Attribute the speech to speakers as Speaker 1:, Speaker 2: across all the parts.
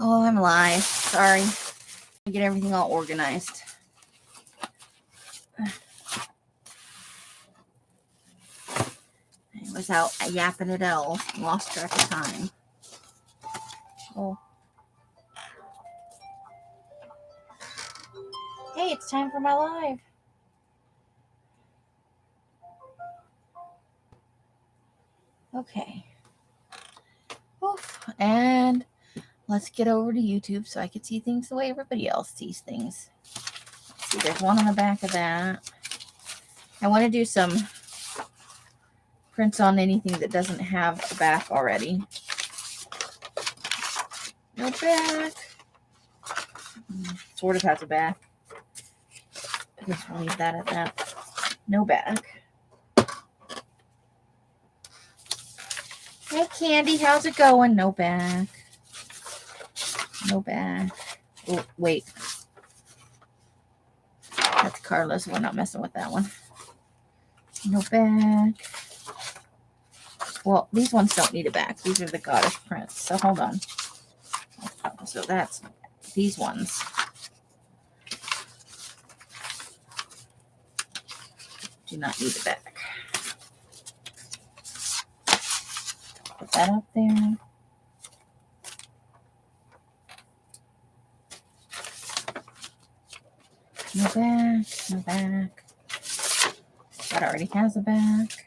Speaker 1: Oh, I'm live. Sorry. I get everything all organized. I was out yapping at Elle. Lost track of time. Oh. Hey, it's time for my live. Okay. Oof. And let's get over to YouTube so I can see things the way everybody else sees things. Let's see, there's one on the back of that. I want to do some prints on anything that doesn't have a back already. No back. Sort of has a back. I just will leave that at that. No back. Hey, Candy, how's it going? No back. No back. Oh, wait. That's Carla's. We're not messing with that one. No back. Well, these ones don't need a back. These are the goddess prints. So hold on. So that's these ones. Do not need a back. Put that up there. No back, no back. That already has a back.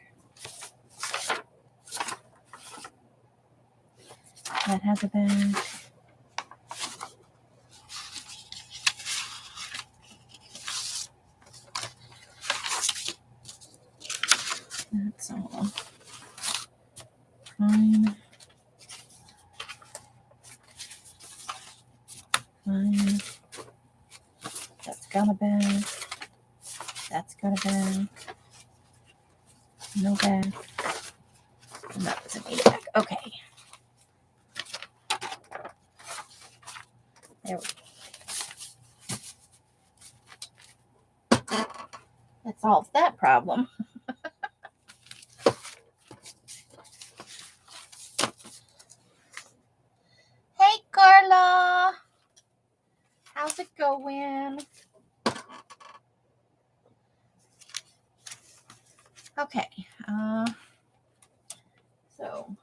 Speaker 1: That has a back. That's all fine. Fine. That's got a back. That's got a back. No back. And that doesn't need a back. Okay. There we go. That solves that problem. Hey, Carla. How's it going? Okay. So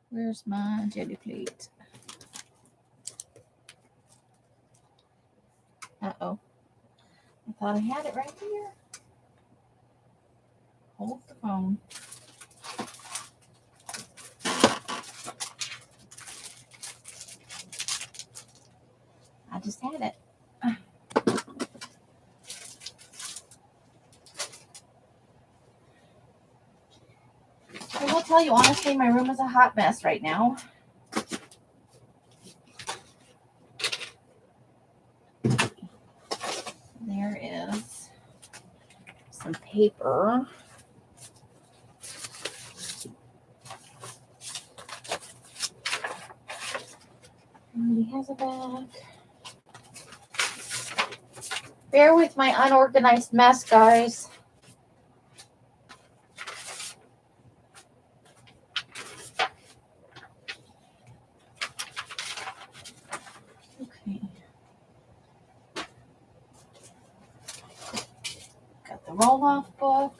Speaker 1: where's my jelly plate? Uh-oh. I thought I had it right here. Hold the phone. I just had it. I will tell you honestly, my room is a hot mess right now. There is some paper. He has a bag. Bear with my unorganized mess, guys. Okay. Got the roll-off book.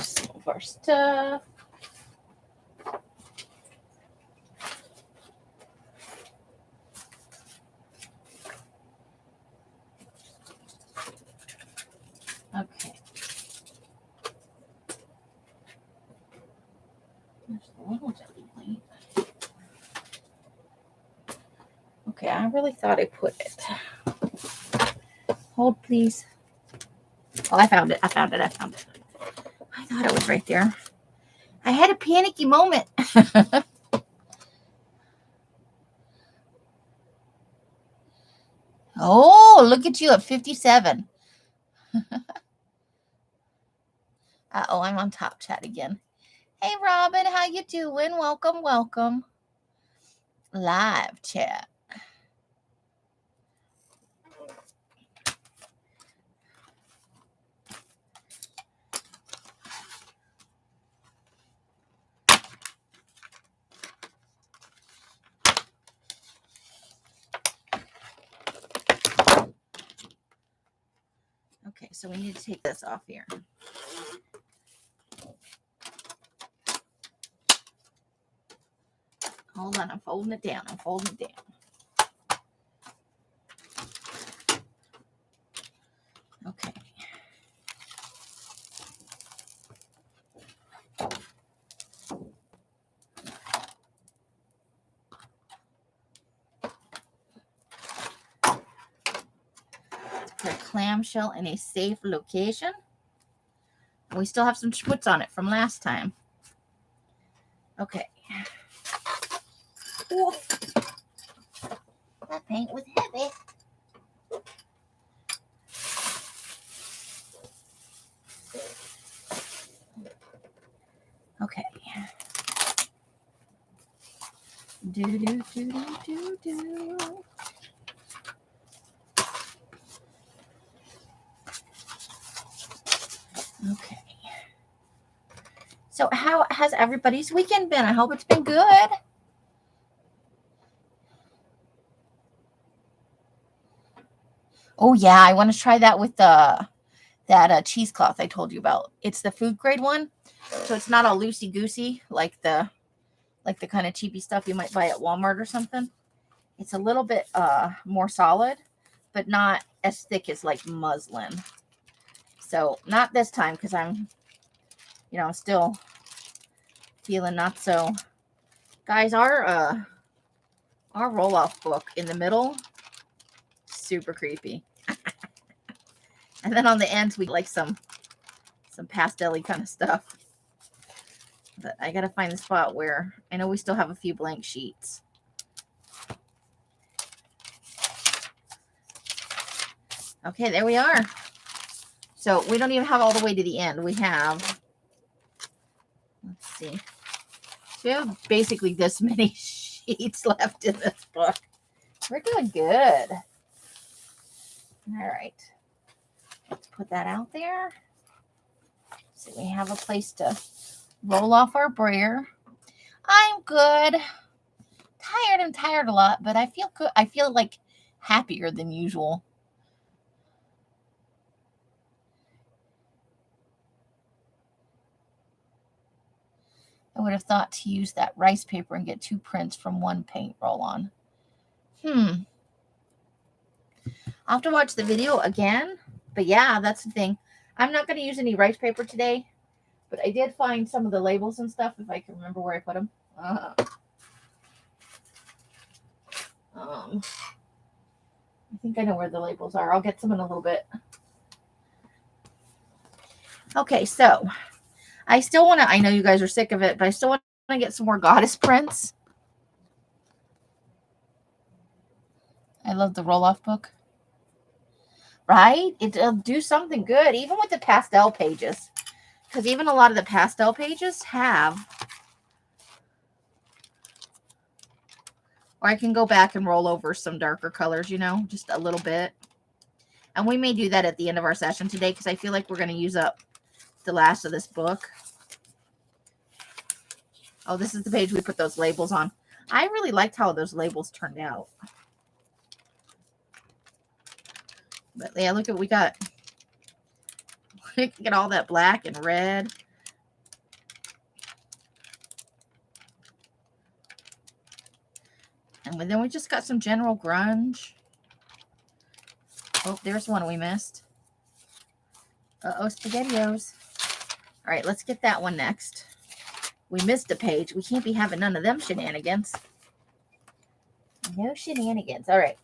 Speaker 1: Some of our stuff. Okay. There's the little jelly plate. Okay, I really thought I put it. Hold, please. Oh, I found it. I found it. I found it. I thought it was right there. I had a panicky moment. Oh, look at you at 57. Uh-oh, I'm on top chat again. Hey, Robin, how you doing? Welcome, welcome. Live chat. Okay, so we need to take this off here. Hold on, I'm folding it down. I'm folding it down. Okay. Put a clamshell in a safe location. We still have some schmutz on it from last time. Okay. Oof. That paint was heavy. Okay. Do. Okay. So how has everybody's weekend been? I hope it's been good. Oh yeah, I want to try that with that cheesecloth I told you about. It's the food grade one, so it's not all loosey goosey like the kind of cheapy stuff you might buy at Walmart or something. It's a little bit more solid, but not as thick as like muslin. So not this time because I'm still feeling not so. Guys, our roll-off book in the middle, super creepy. And then on the ends we like some pastel-y kind of stuff. But I gotta find the spot where I know we still have a few blank sheets. Okay, there we are. So we don't even have all the way to the end. We have, let's see. So we have basically this many sheets left in this book. We're doing good. All right. Let's put that out there. So we have a place to roll off our brayer. I'm good. Tired. I'm tired a lot, but I feel good. I feel like happier than usual. I would have thought to use that rice paper and get 2 prints from one paint roll-on. I'll have to watch the video again. But yeah, that's the thing. I'm not going to use any rice paper today. But I did find some of the labels and stuff, if I can remember where I put them. I think I know where the labels are. I'll get some in a little bit. Okay, so I still want to, I know you guys are sick of it, but I still want to get some more goddess prints. I love the roll-off book. Right? It'll do something good, even with the pastel pages. Because even a lot of the pastel pages have, or I can go back and roll over some darker colors, just a little bit. And we may do that at the end of our session today because I feel like we're going to use up the last of this book. Oh, this is the page we put those labels on. I really liked how those labels turned out. But yeah, look at what we got. We can get all that black and red. And then we just got some general grunge. Oh, there's one we missed. Uh-oh, SpaghettiOs. All right, let's get that one next. We missed a page. We can't be having none of them shenanigans. No shenanigans. All right.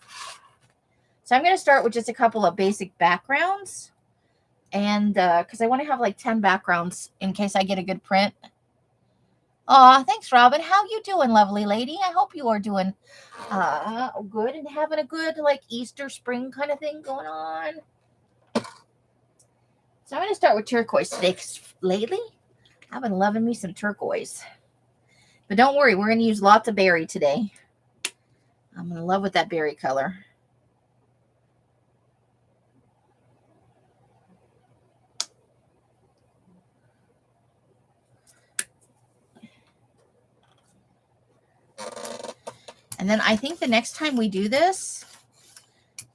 Speaker 1: So I'm going to start with just a couple of basic backgrounds. And because I want to have like 10 backgrounds in case I get a good print. Aw, thanks, Robin. How you doing, lovely lady? I hope you are doing good and having a good like Easter spring kind of thing going on. So I'm going to start with turquoise today because lately I've been loving me some turquoise. But don't worry, we're going to use lots of berry today. I'm in love with that berry color. And then I think the next time we do this,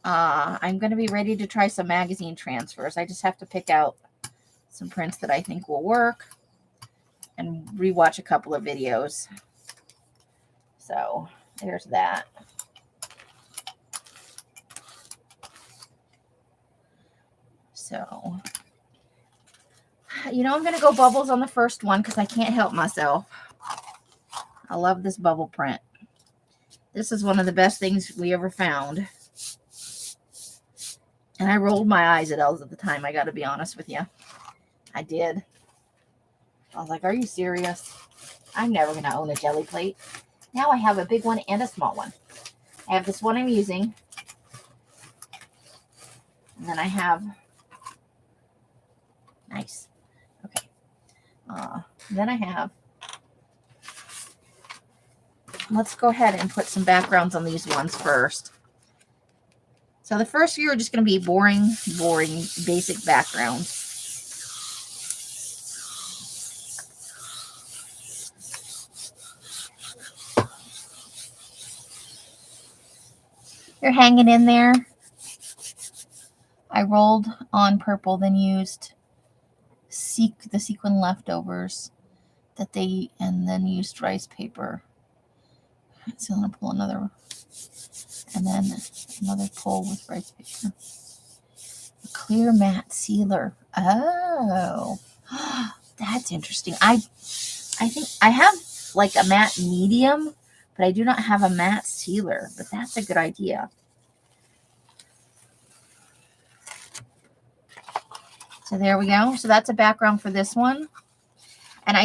Speaker 1: I'm going to be ready to try some magazine transfers. I just have to pick out some prints that I think will work and rewatch a couple of videos. So there's that. So, you know, I'm going to go bubbles on the first one because I can't help myself. I love this bubble print. This is one of the best things we ever found. And I rolled my eyes at Els at the time, I got to be honest with you. I did. I was like, are you serious? I'm never going to own a jelly plate. Now I have a big one and a small one. I have this one I'm using. And then I have... Nice. Okay. Then I have... Let's go ahead and put some backgrounds on these ones first. So the first few are just going to be boring, basic backgrounds. You're hanging in there. I rolled on purple, then used the sequin leftovers that they, and then used rice paper. So I'm going to pull another, and then another pull with rice paper. A clear matte sealer. Oh, that's interesting. I think I have like a matte medium, but I do not have a matte sealer, but that's a good idea. So there we go. So that's a background for this one. And I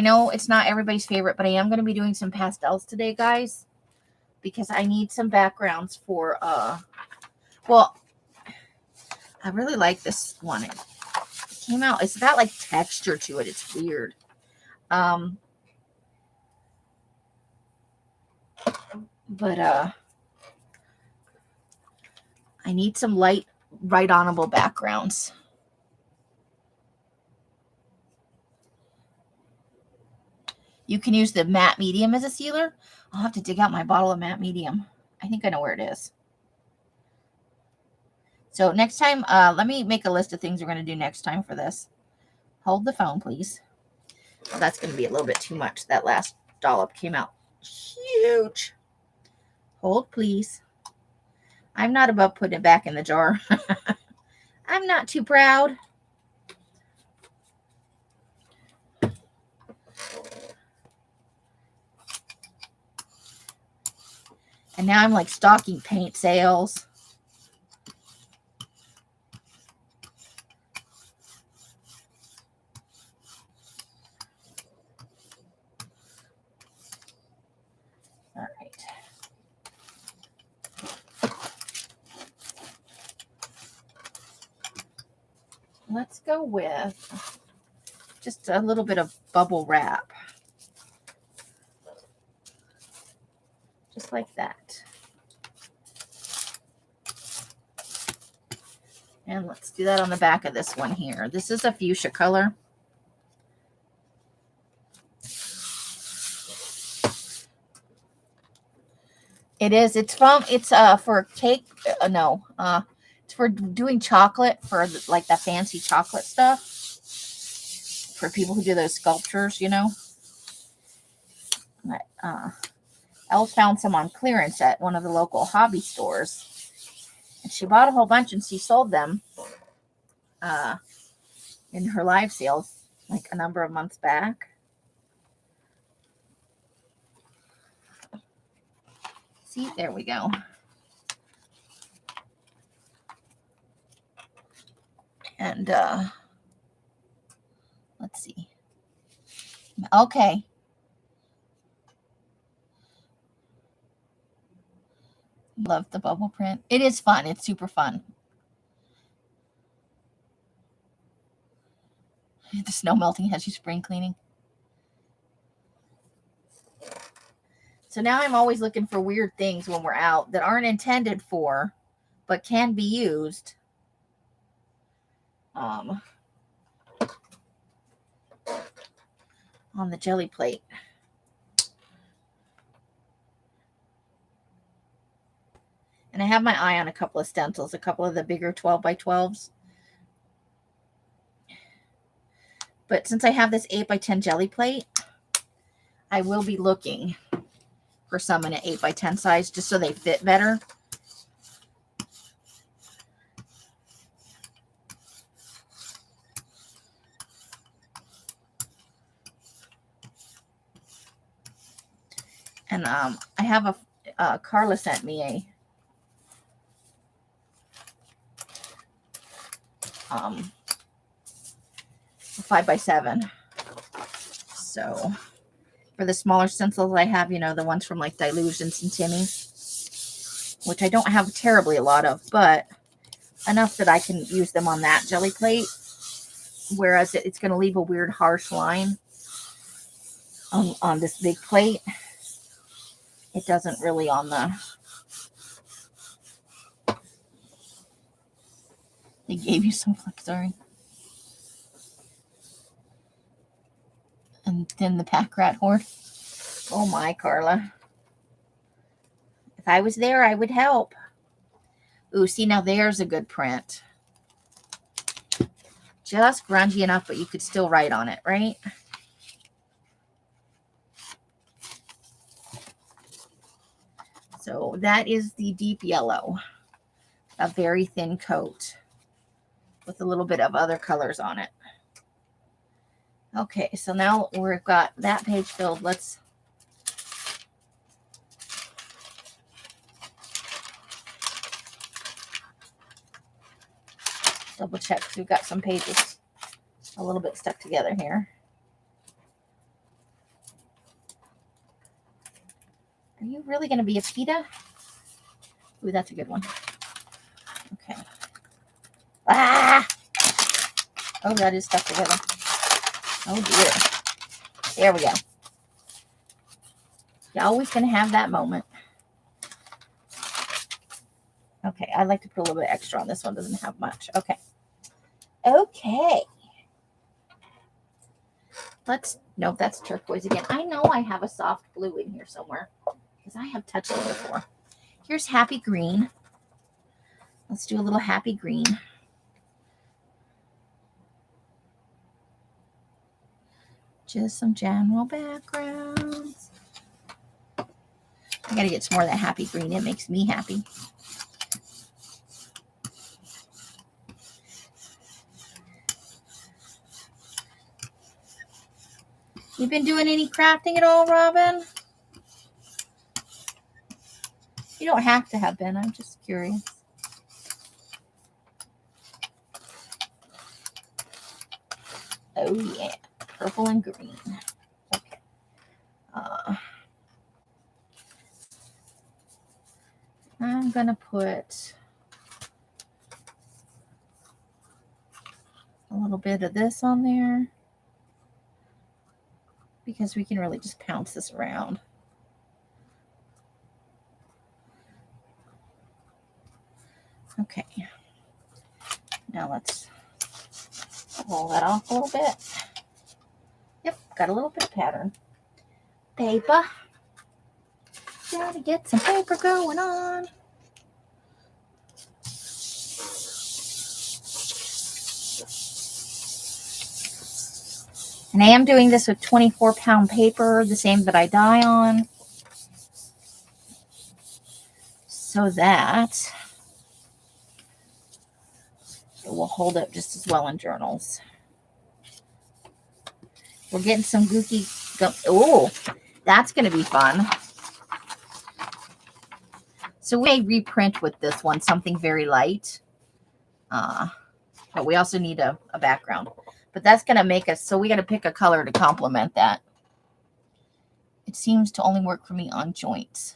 Speaker 1: know it's not everybody's favorite, but I am going to be doing some pastels today, guys, because I need some backgrounds for, well, I really like this one. It came out, it's got like texture to it. It's weird. But I need some light, right onable backgrounds. You can use the matte medium as a sealer. I'll have to dig out my bottle of matte medium. I think I know where it is. So next time, let me make a list of things we're going to do next time for this. Hold the phone, please. Well, that's going to be a little bit too much. That last dollop came out huge. Hold, please. I'm not above putting it back in the jar. I'm not too proud. And now I'm like stocking paint sales. All right. Let's go with just a little bit of bubble wrap. Just like that. And let's do that on the back of this one here. This is a fuchsia color. It is. It's for cake. No. It's for doing chocolate, for like the fancy chocolate stuff. For people who do those sculptures, you know. Elle found some on clearance at one of the local hobby stores. And she bought a whole bunch and she sold them in her live sales like a number of months back. See, there we go. And let's see. Okay. Love the bubble print. It is fun. It's super fun. The snow melting has you spring cleaning. So now I'm always looking for weird things when we're out that aren't intended for, but can be used. On the jelly plate. And I have my eye on a couple of stencils, a couple of the bigger 12 by 12s. But since I have this 8 by 10 jelly plate, I will be looking for some in an 8 by 10 size just so they fit better. And I have Carla sent me a 5 by 7. So for the smaller stencils I have, you know, the ones from like Delusions and Timmy, which I don't have terribly a lot of, but enough that I can use them on that jelly plate. Whereas it's going to leave a weird harsh line on this big plate. It doesn't really on the... They gave you some flick, sorry. And then the pack rat horde. Oh my, Carla. If I was there, I would help. Ooh, see, now there's a good print. Just grungy enough, but you could still write on it, right? So that is the deep yellow. A very thin coat with a little bit of other colors on it. Okay, so now we've got that page filled. Let's double check because we've got some pages a little bit stuck together here. Are you really going to be a PETA? Ooh, that's a good one. Okay. Ah! Oh, that is stuck together. Oh, dear. There we go. You're always going to have that moment. Okay, I'd like to put a little bit extra on this one. Doesn't have much. Okay. Okay. No, that's turquoise again. I know I have a soft blue in here somewhere because I have touched it before. Here's happy green. Let's do a little happy green. Just some general backgrounds. I gotta get some more of that happy green. It makes me happy. You been doing any crafting at all, Robin? You don't have to have been. I'm just curious. Oh, yeah. Purple and green. Okay. I'm going to put a little bit of this on there because we can really just pounce this around. Okay. Now let's roll that off a little bit. Yep, got a little bit of pattern. Paper. Gotta get some paper going on. And I am doing this with 24-pound paper, the same that I die on. So that it will hold up just as well in journals. We're getting some goofy... Oh, that's going to be fun. So we may reprint with this one, something very light. But we also need a background. But that's going to make us... So we got to pick a color to complement that. It seems to only work for me on joints.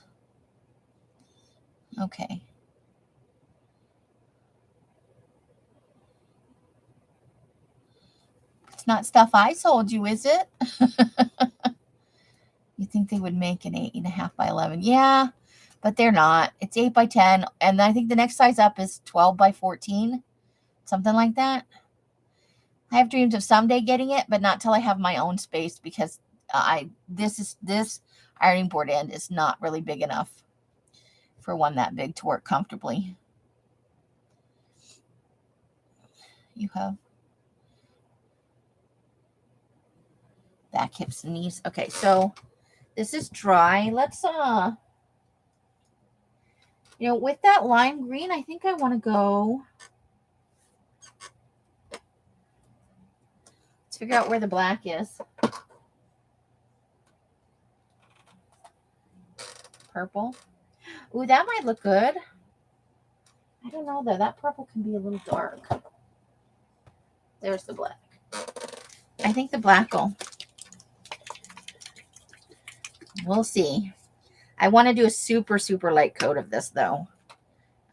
Speaker 1: Okay. It's not stuff I sold you, is it? You think they would make an 8.5 by 11? Yeah, but they're not. It's 8 by 10, and I think the next size up is 12 by 14, something like that. I have dreams of someday getting it, but not till I have my own space, because this ironing board end is not really big enough for one that big to work comfortably. You have back, hips, and knees. Okay, so this is dry. Let's with that lime green, I think I want to go. Let's figure out where the black is. Purple. Ooh, that might look good. I don't know though. That purple can be a little dark. There's the black. I think the black will. We'll see. I want to do a super, super light coat of this though.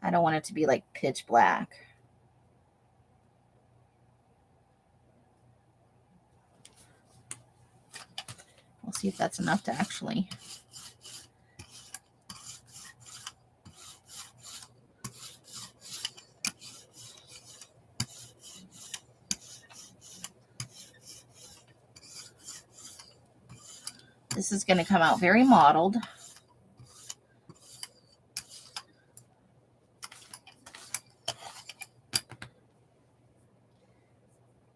Speaker 1: I don't want it to be like pitch black. We'll see if that's enough to actually. This is going to come out very mottled.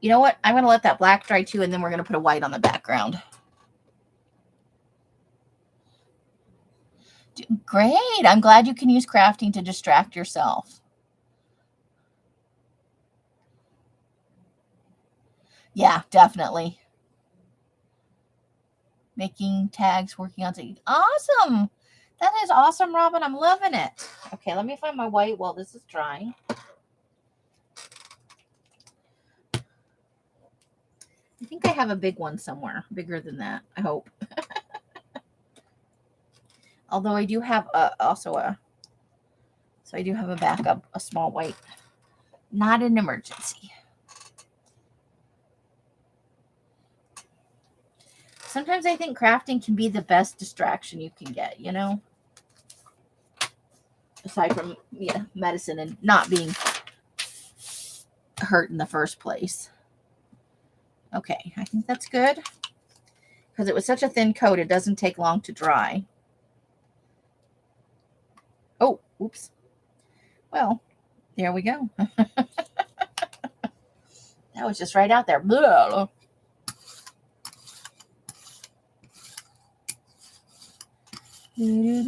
Speaker 1: You know what? I'm going to let that black dry too, and then we're going to put a white on the background. Great. I'm glad you can use crafting to distract yourself. Yeah, definitely. Making tags, working on things. Awesome. That is awesome, Robin. I'm loving it. Okay, let me find my white while this is drying. I think I have a big one somewhere, bigger than that, I hope. Although I do have so I do have a backup, a small white. Not an emergency. Sometimes I think crafting can be the best distraction you can get, you know? Aside from, medicine and not being hurt in the first place. Okay, I think that's good. Because it was such a thin coat, it doesn't take long to dry. Oh, oops. Well, there we go. That was just right out there. Blah. There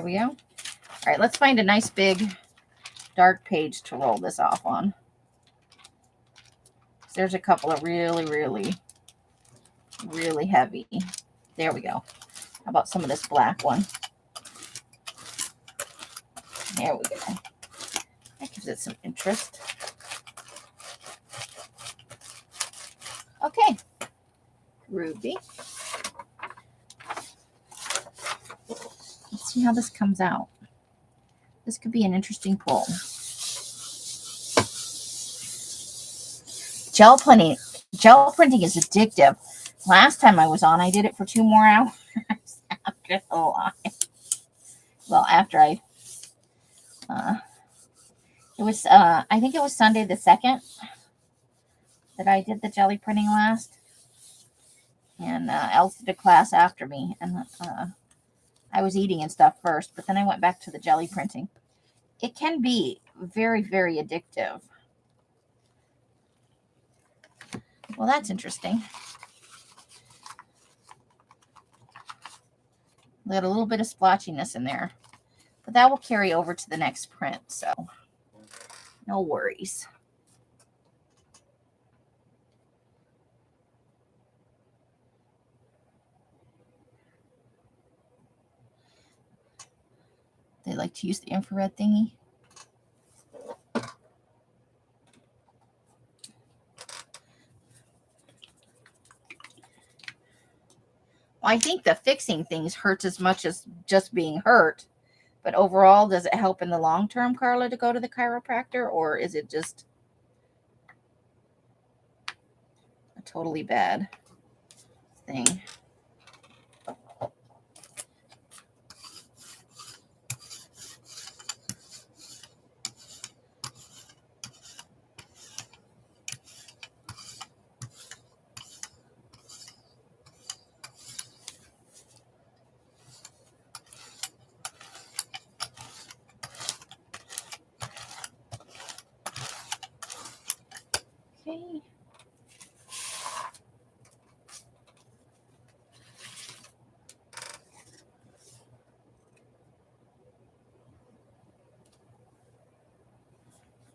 Speaker 1: we go. All right, let's find a nice big dark page to roll this off on. There's a couple of really, really, really heavy. There we go. How about some of this black one? There we go. That gives it some interest. Okay. Ruby. Let's see how this comes out. This could be an interesting pull. Gel printing is addictive. Last time I was on, I did it for 2 more hours after the live. Well, after I, it was, I think it was Sunday the 2nd that I did the jelly printing last. And Els did a class after me. And I was eating and stuff first, but then I went back to the jelly printing. It can be very, very addictive. Well, that's interesting. We got a little bit of splotchiness in there, but that will carry over to the next print, so no worries. They like to use the infrared thingy. I think the fixing things hurts as much as just being hurt. But overall, does it help in the long term, Carla, to go to the chiropractor? Or is it just a totally bad thing? Okay.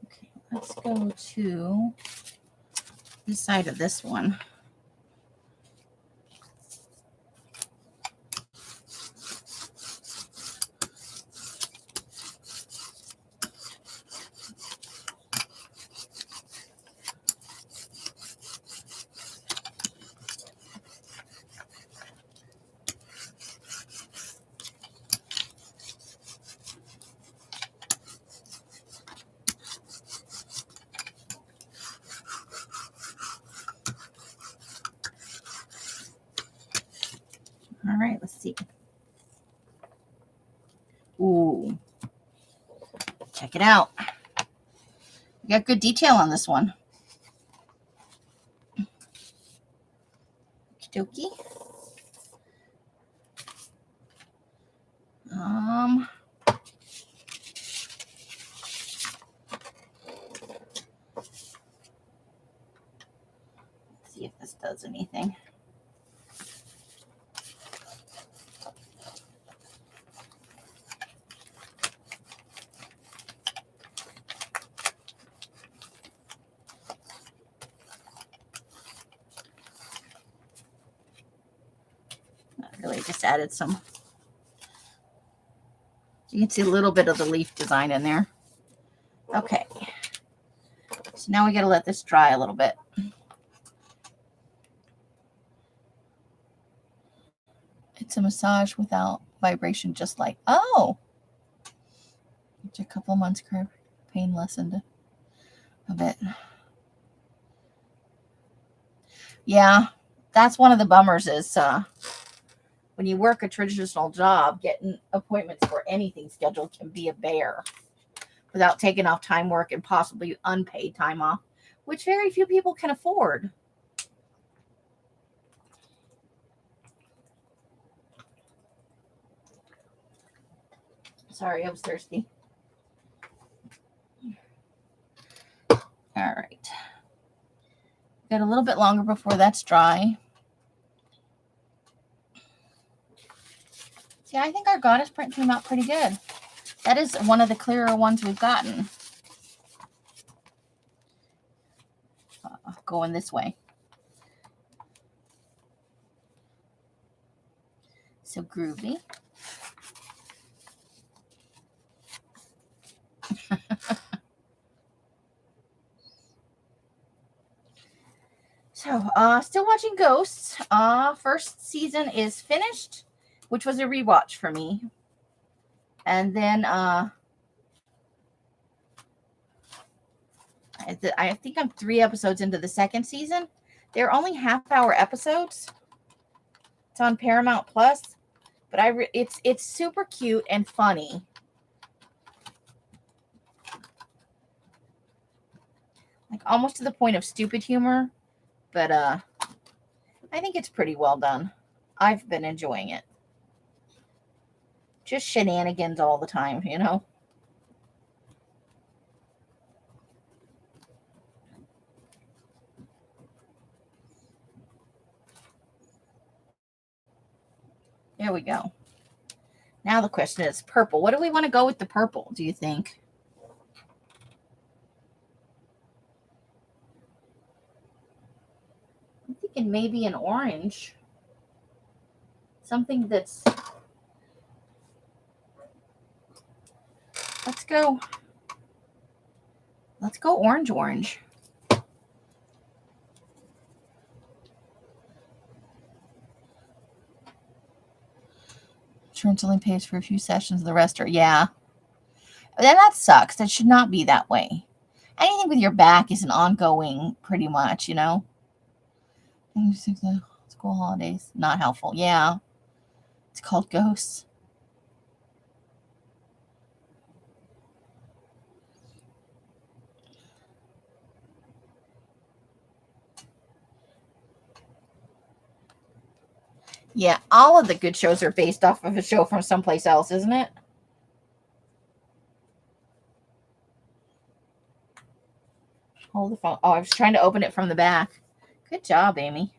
Speaker 1: Okay, let's go to the side of this one. All right, let's see. Ooh, check it out. We got good detail on this one. Okey-dokey. Let's see if this does anything. Really just added some. You can see a little bit of the leaf design in there. Okay. So now we got to let this dry a little bit. It's a massage without vibration, just like, oh. After a couple months, pain lessened a bit. Yeah, that's one of the bummers is when you work a traditional job, getting appointments for anything scheduled can be a bear without taking off time work and possibly unpaid time off, which very few people can afford. Sorry, I was thirsty. All right. Got a little bit longer before that's dry. See, I think our goddess print came out pretty good. That is one of the clearer ones we've gotten. Going this way. So groovy. So, still watching Ghosts. First season is finished, which was a rewatch for me. And then I think I'm 3 episodes into the second season. They're only half-hour episodes. It's on Paramount Plus, but it's super cute and funny. Like almost to the point of stupid humor, but I think it's pretty well done. I've been enjoying it. Just shenanigans all the time, you know. There we go. Now the question is purple. What do we want to go with the purple, do you think? I'm thinking maybe an orange. Something that's... Let's go orange. insurance only pays for a few sessions, the rest are, yeah. Then that sucks. That should not be that way. Anything with your back is an ongoing, pretty much, you know. School holidays, not helpful. Yeah. It's called ghosts. Yeah, all of the good shows are based off of a show from someplace else, isn't it? Hold the phone. Oh, I was trying to open it from the back. Good job, Amy.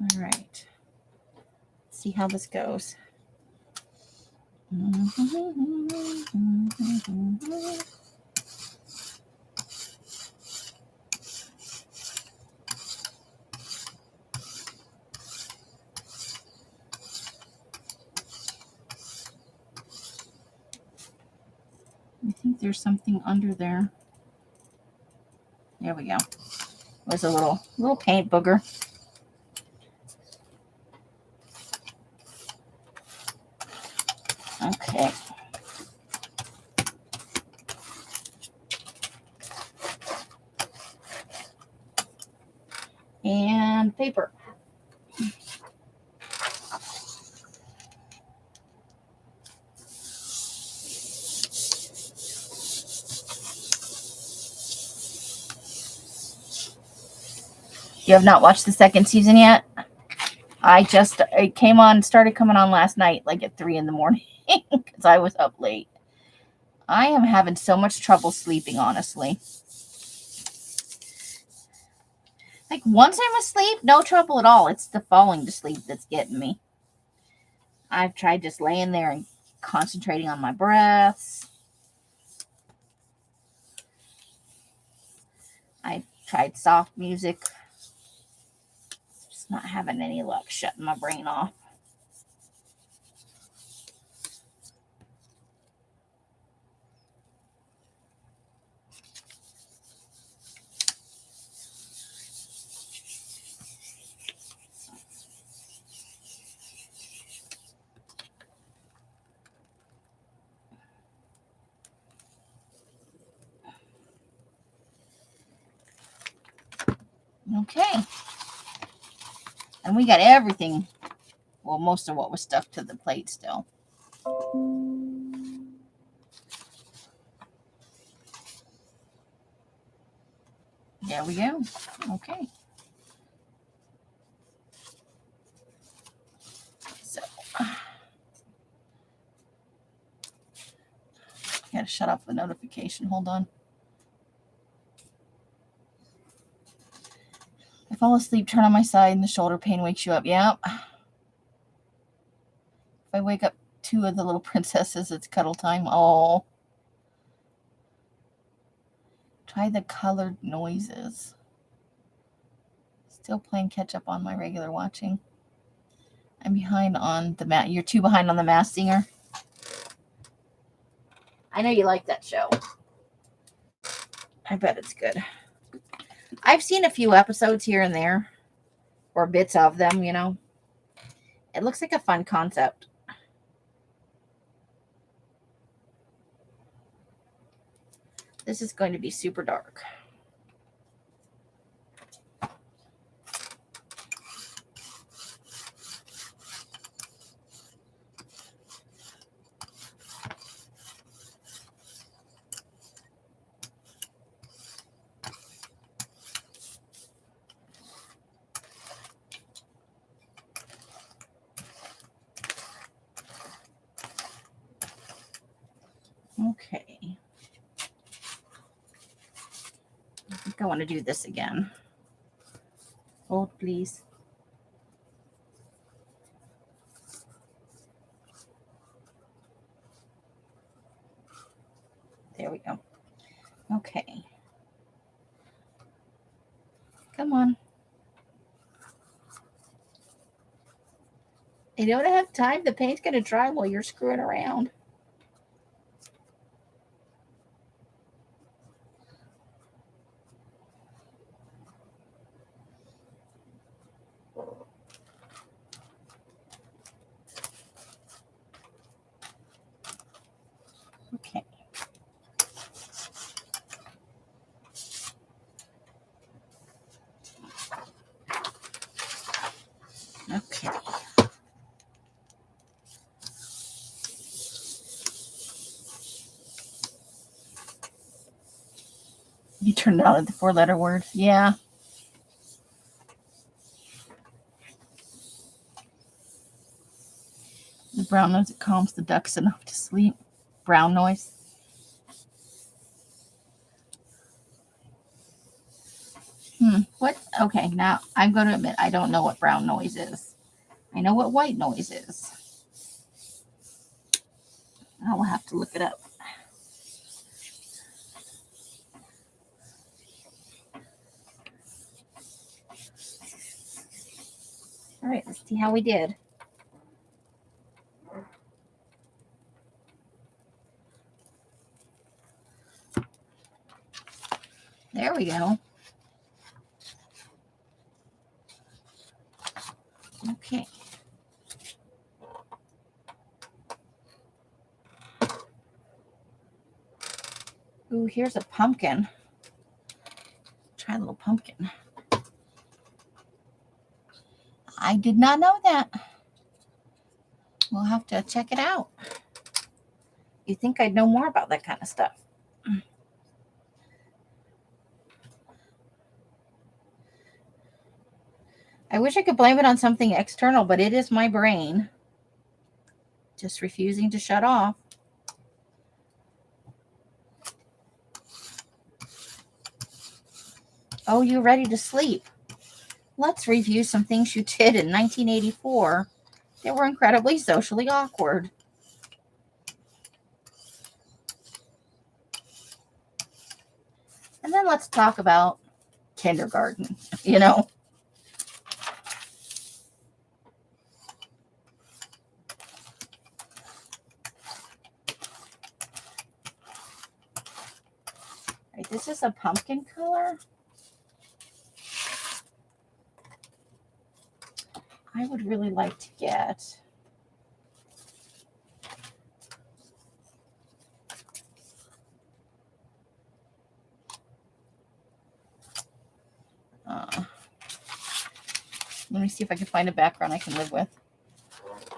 Speaker 1: All right. Let's see how this goes. I think there's something under there. There we go. There's a little paint booger. Okay. And paper. You have not watched the second season yet? It came on, started coming on last night, like at 3 in the morning, because I was up late. I am having so much trouble sleeping, honestly. Like, once I'm asleep, no trouble at all. It's the falling to sleep that's getting me. I've tried just laying there and concentrating on my breaths. I tried soft music. Just not having any luck shutting my brain off. Okay. And we got everything. Well, most of what was stuck to the plate still. There we go. Okay. So, gotta shut off the notification. Hold on. I fall asleep, turn on my side, and the shoulder pain wakes you up. Yep. If I wake up 2 of the little princesses, it's cuddle time. Oh. Try the colored noises. Still playing catch up on my regular watching. I'm behind on the mat. You're 2 behind on the Masked Singer. I know you like that show. I bet it's good. I've seen a few episodes here and there, or bits of them, you know. It looks like a fun concept. This is going to be super dark. Okay. I think I want to do this again. Hold, please. There we go. Okay. Come on. You don't have time. The paint's going to dry while you're screwing around. You turned out at the 4-letter word. Yeah. The brown noise, it calms the ducks enough to sleep. Brown noise. What? Okay, now I'm going to admit I don't know what brown noise is. I know what white noise is. I will have to look it up. All right, let's see how we did. There we go. Okay. Ooh, here's a pumpkin. Try a little pumpkin. I did not know that. We'll have to check it out. You'd think I'd know more about that kind of stuff. I wish I could blame it on something external, but it is my brain just refusing to shut off. Oh, you ready to sleep? Let's review some things you did in 1984 that were incredibly socially awkward. And then let's talk about kindergarten, you know. Right, this is a pumpkin color. I would really like to get let me see if I can find a background I can live with.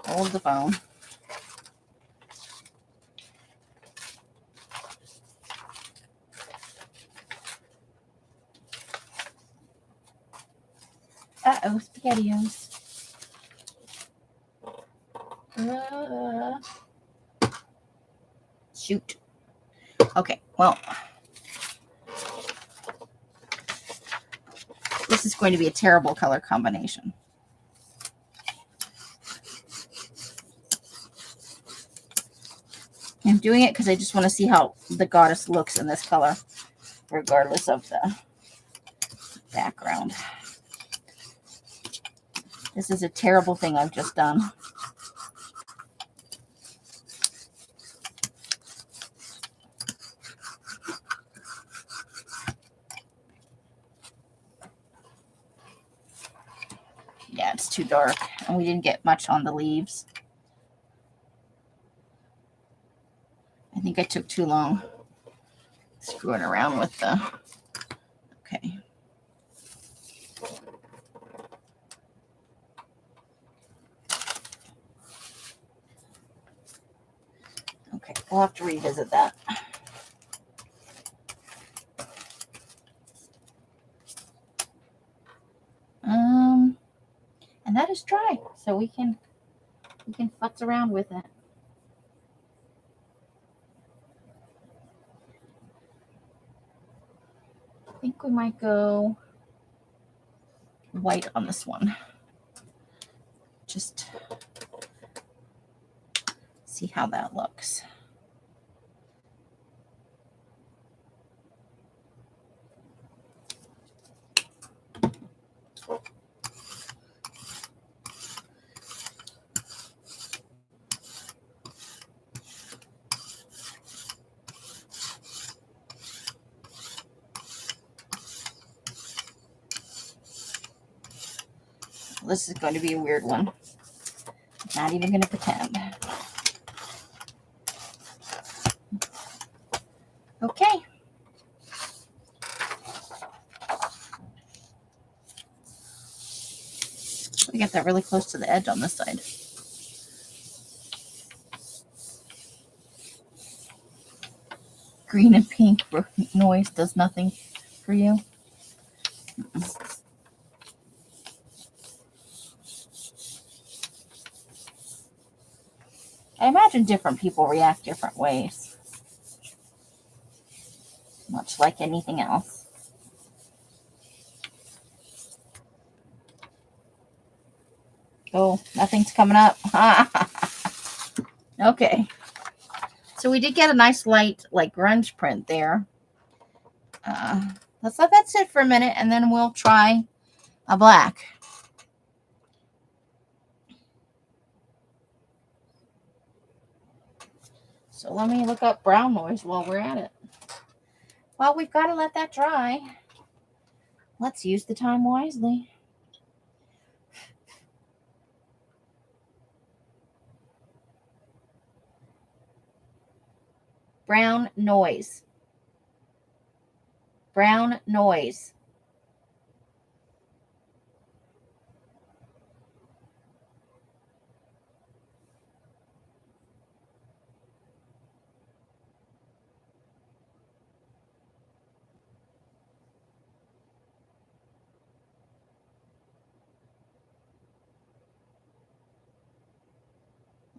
Speaker 1: Hold the phone. Uh-oh, SpaghettiOs. Shoot. Okay, well, this is going to be a terrible color combination. I'm doing it because I just want to see how the goddess looks in this color, regardless of the background. This is a terrible thing I've just done. Yeah, it's too dark, and we didn't get much on the leaves. I think I took too long screwing around with the... Okay. Okay, we'll have to revisit that. And that is dry, so we can futz around with it. I think we might go white on this one. Just see how that looks. This is going to be a weird one. Not even going to pretend. Okay. We got that really close to the edge on this side. green and pink noise does nothing for you. I imagine different people react different ways, much like anything else. Oh, nothing's coming up. Okay. So we did get a nice light, like grunge print there. Let's let that sit for a minute, and then we'll try a black. So let me look up brown noise while we're at it. Well, we've got to let that dry. Let's use the time wisely. Brown noise. Brown noise.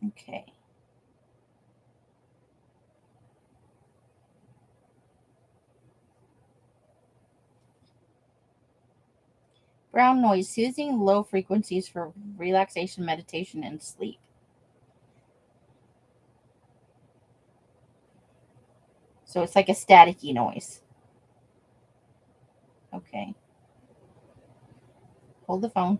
Speaker 1: Okay. Brown noise, soothing low frequencies for relaxation, meditation, and sleep. So it's like a staticky noise. Okay. Hold the phone.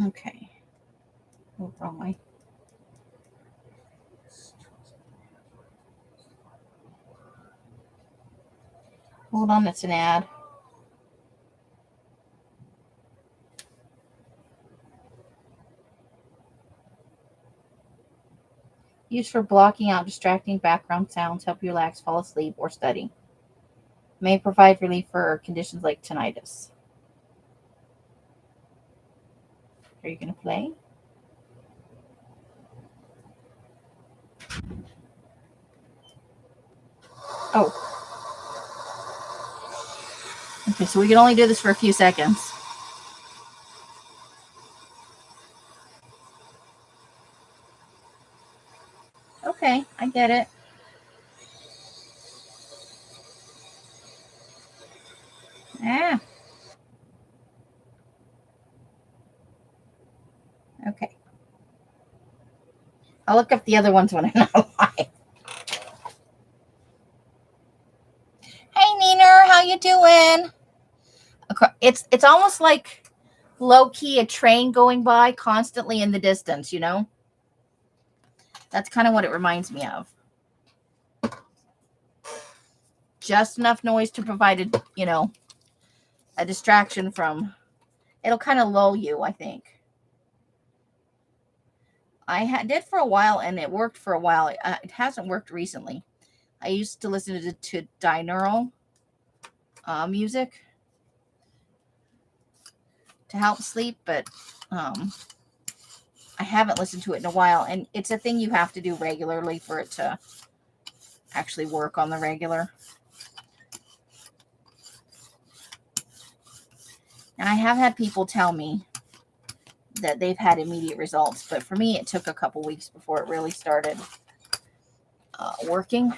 Speaker 1: Okay. Oh, wrong way. Hold on, it's an ad. Used for blocking out distracting background sounds, help you relax, fall asleep, or study. May provide relief for conditions like tinnitus. Are you going to play? Oh. Okay, so we can only do this for a few seconds. Okay, I get it. Ah. Okay. I'll look up the other ones when I know why. Hey, Neener, how you doing? It's almost like low-key a train going by constantly in the distance, you know? That's kind of what it reminds me of. Just enough noise to provide a distraction from. It'll kind of lull you, I think. I did for a while, and it worked for a while. It hasn't worked recently. I used to listen to binaural music to help sleep, but I haven't listened to it in a while, and it's a thing you have to do regularly for it to actually work on the regular. And I have had people tell me that they've had immediate results, but for me, it took a couple weeks before it really started working.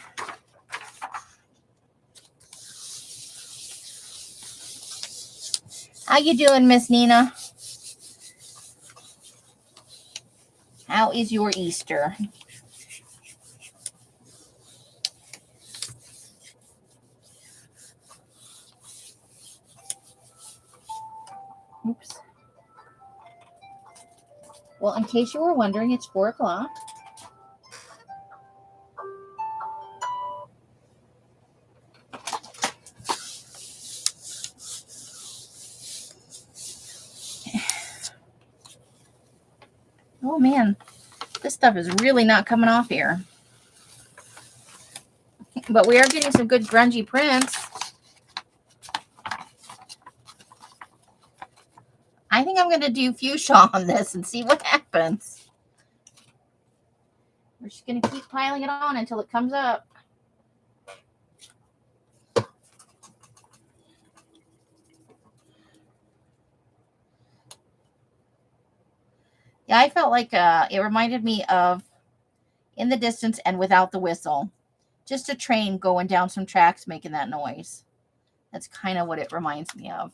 Speaker 1: How you doing, Miss Nina? How is your Easter? Oops. Well, in case you were wondering, it's 4 o'clock. Oh man, this stuff is really not coming off here. But we are getting some good grungy prints. I think I'm going to do fuchsia on this and see what happens. We're just going to keep piling it on until it comes up. Yeah, I felt like it reminded me of In the Distance and Without the Whistle. Just a train going down some tracks making that noise. That's kind of what it reminds me of.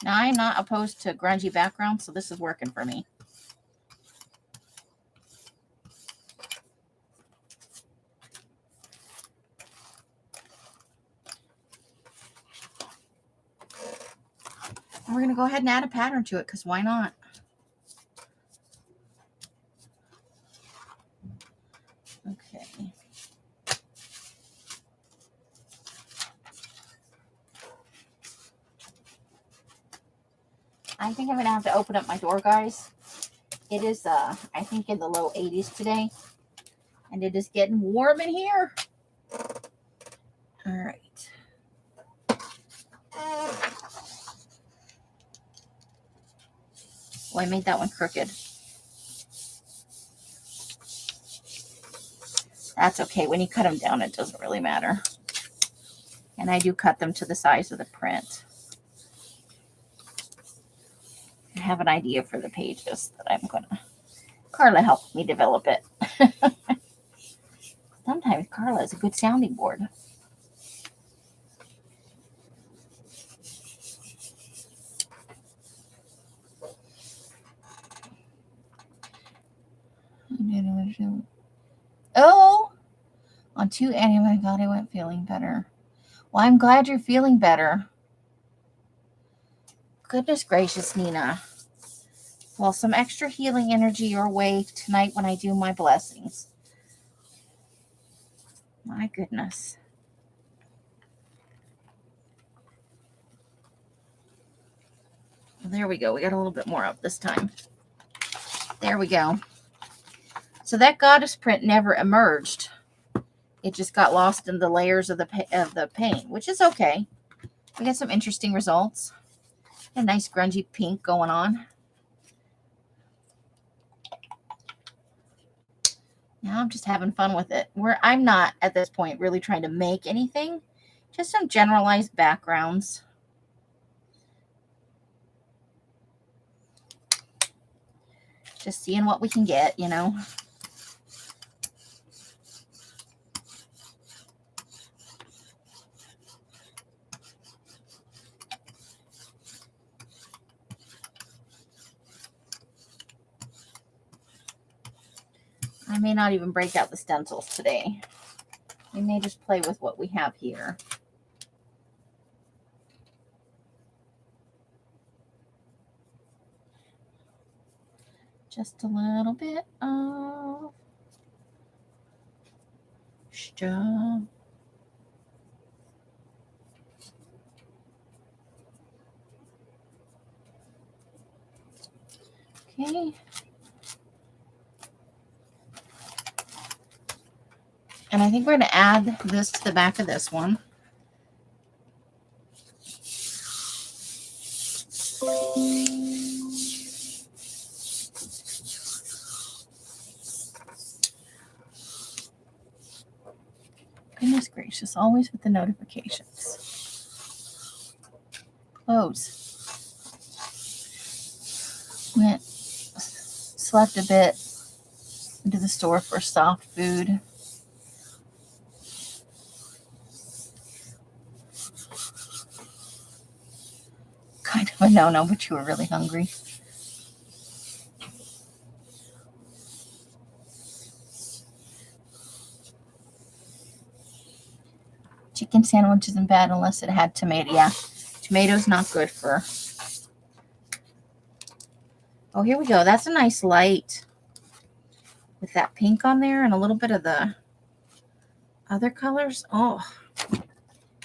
Speaker 1: Now, I'm not opposed to grungy backgrounds, so this is working for me. And we're going to go ahead and add a pattern to it, because why not? Okay. I think I'm going to have to open up my door, guys. It is, I think, in the low 80s today. And it is getting warm in here. All right. Oh, I made that one crooked. That's okay. When you cut them down, it doesn't really matter. And I do cut them to the size of the print. I have an idea for the pages that I'm going to... Carla helped me develop it. Sometimes Carla is a good sounding board. Oh! On 2 antibiotics, I went feeling better. Well, I'm glad you're feeling better. Goodness gracious, Nina. Well, some extra healing energy your way tonight when I do my blessings. My goodness. Well, there we go. We got a little bit more up this time. There we go. So that goddess print never emerged. It just got lost in the layers of the paint, which is okay. We got some interesting results. A nice grungy pink going on. Now I'm just having fun with it. I'm not, at this point, really trying to make anything. Just some generalized backgrounds. Just seeing what we can get, you know. I may not even break out the stencils today. We may just play with what we have here. Just a little bit of stuff. Okay. And I think we're going to add this to the back of this one. Goodness gracious, always with the notifications. Close. Slept a bit into the store for soft food. Kind of a no-no, but you were really hungry. Chicken sandwich isn't bad unless it had tomato. Yeah, tomato's not good for... Oh, here we go. That's a nice light with that pink on there and a little bit of the Other colors? Oh,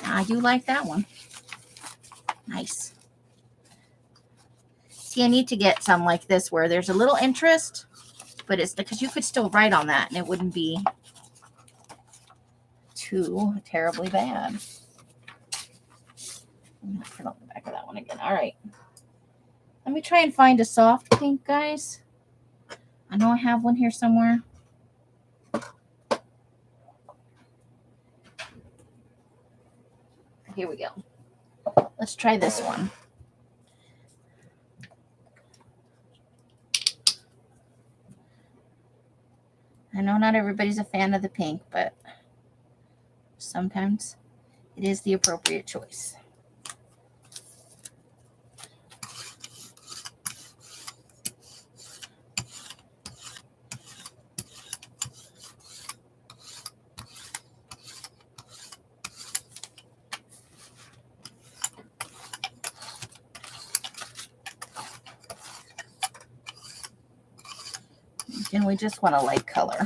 Speaker 1: I do like that one. Nice. See, I need to get some like this where there's a little interest, but it's because you could still write on that and it wouldn't be too terribly bad. I'm going to put on the back of that one again. All right. Let me try and find a soft pink, guys. I know I have one here somewhere. Here we go. Let's try this one. I know not everybody's a fan of the pink, but sometimes it is the appropriate choice. And we just want a light color.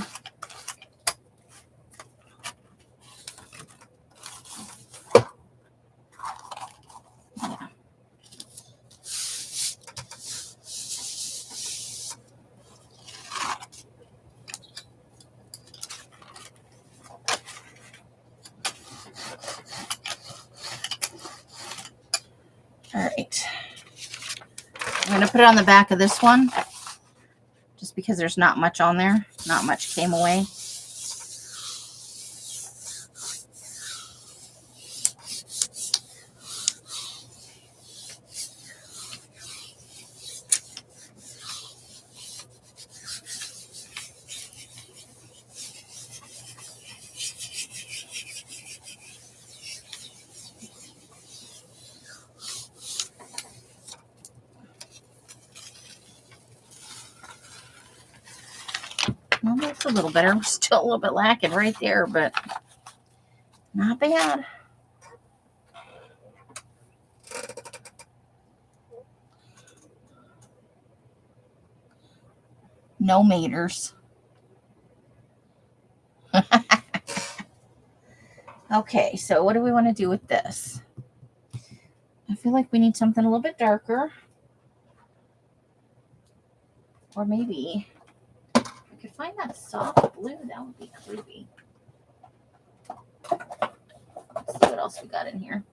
Speaker 1: Yeah. All right. I'm going to put it on the back of this one just because there's not much on there. Not much came away. Well, that's a little better. We're still a little bit lacking right there, but not bad. No maters. Okay, so what do we want to do with this? I feel like we need something a little bit darker. Or maybe if we could find that soft blue, that would be creepy. Let's see what else we got in here.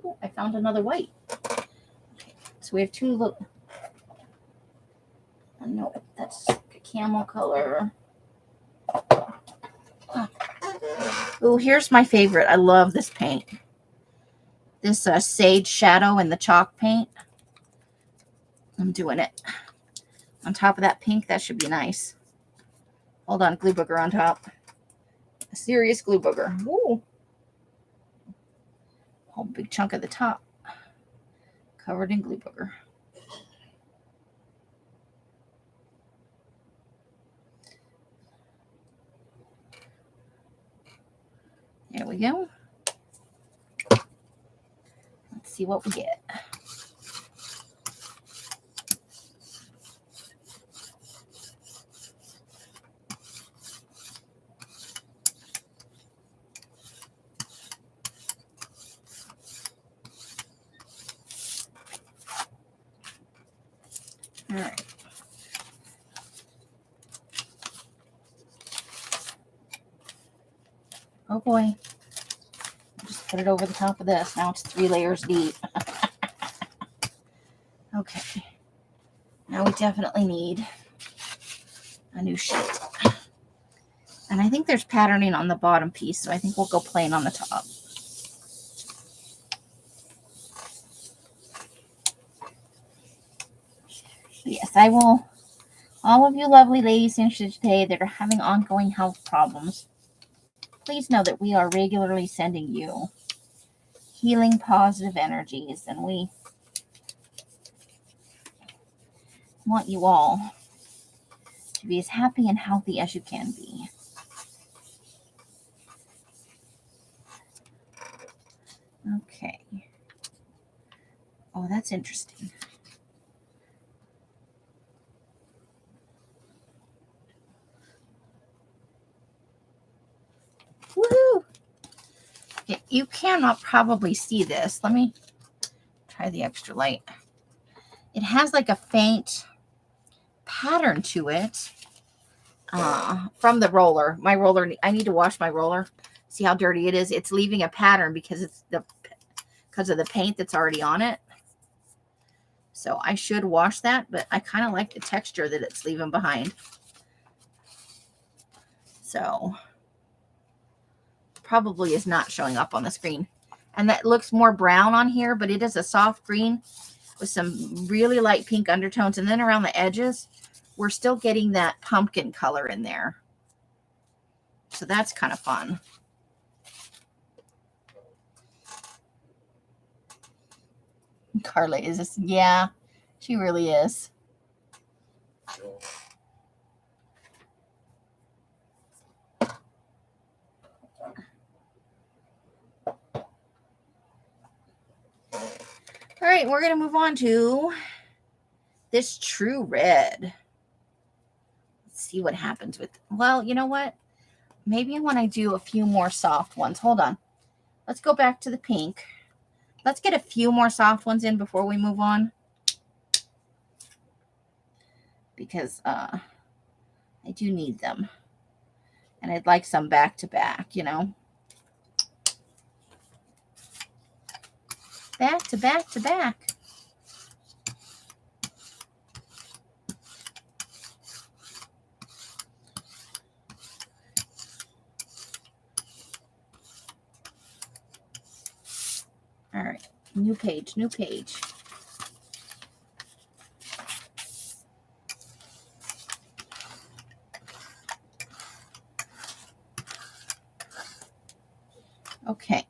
Speaker 1: Ooh, I found another white. So we have two little... No, that's a camel color. Oh, here's my favorite. I love this paint. This Sage Shadow in the chalk paint. I'm doing it on top of that pink. That should be nice. Hold on, glue booger on top. A serious glue booger. Ooh. Whole big chunk at the top. Covered in glue booger. There we go. Let's see what we get. All right. Oh boy. Just put it over the top of this. Now it's 3 layers deep. Okay. Now we definitely need a new sheet. And I think there's patterning on the bottom piece, so I think we'll go plain on the top. Yes, I will. All of you lovely ladies and today that are having ongoing health problems, please know that we are regularly sending you healing positive energies, and we want you all to be as happy and healthy as you can be. Okay. Oh, that's interesting. You cannot probably see this. Let me try the extra light. It has like a faint pattern to it from the roller. My roller, I need to wash my roller. See how dirty it is? It's leaving a pattern because of the paint that's already on it. So I should wash that, but I kind of like the texture that it's leaving behind. So probably is not showing up on the screen. And that looks more brown on here, but it is a soft green with some really light pink undertones. And then around the edges, we're still getting that pumpkin color in there. So that's kind of fun. Carla is this, yeah, she really is. All right, we're going to move on to this True Red. Let's see what happens with, well, you know what? Maybe I want to do a few more soft ones. Hold on. Let's go back to the pink. Let's get a few more soft ones in before we move on. Because I do need them. And I'd like some back to back, you know. Back to back to back. All right, new page, new page. Okay.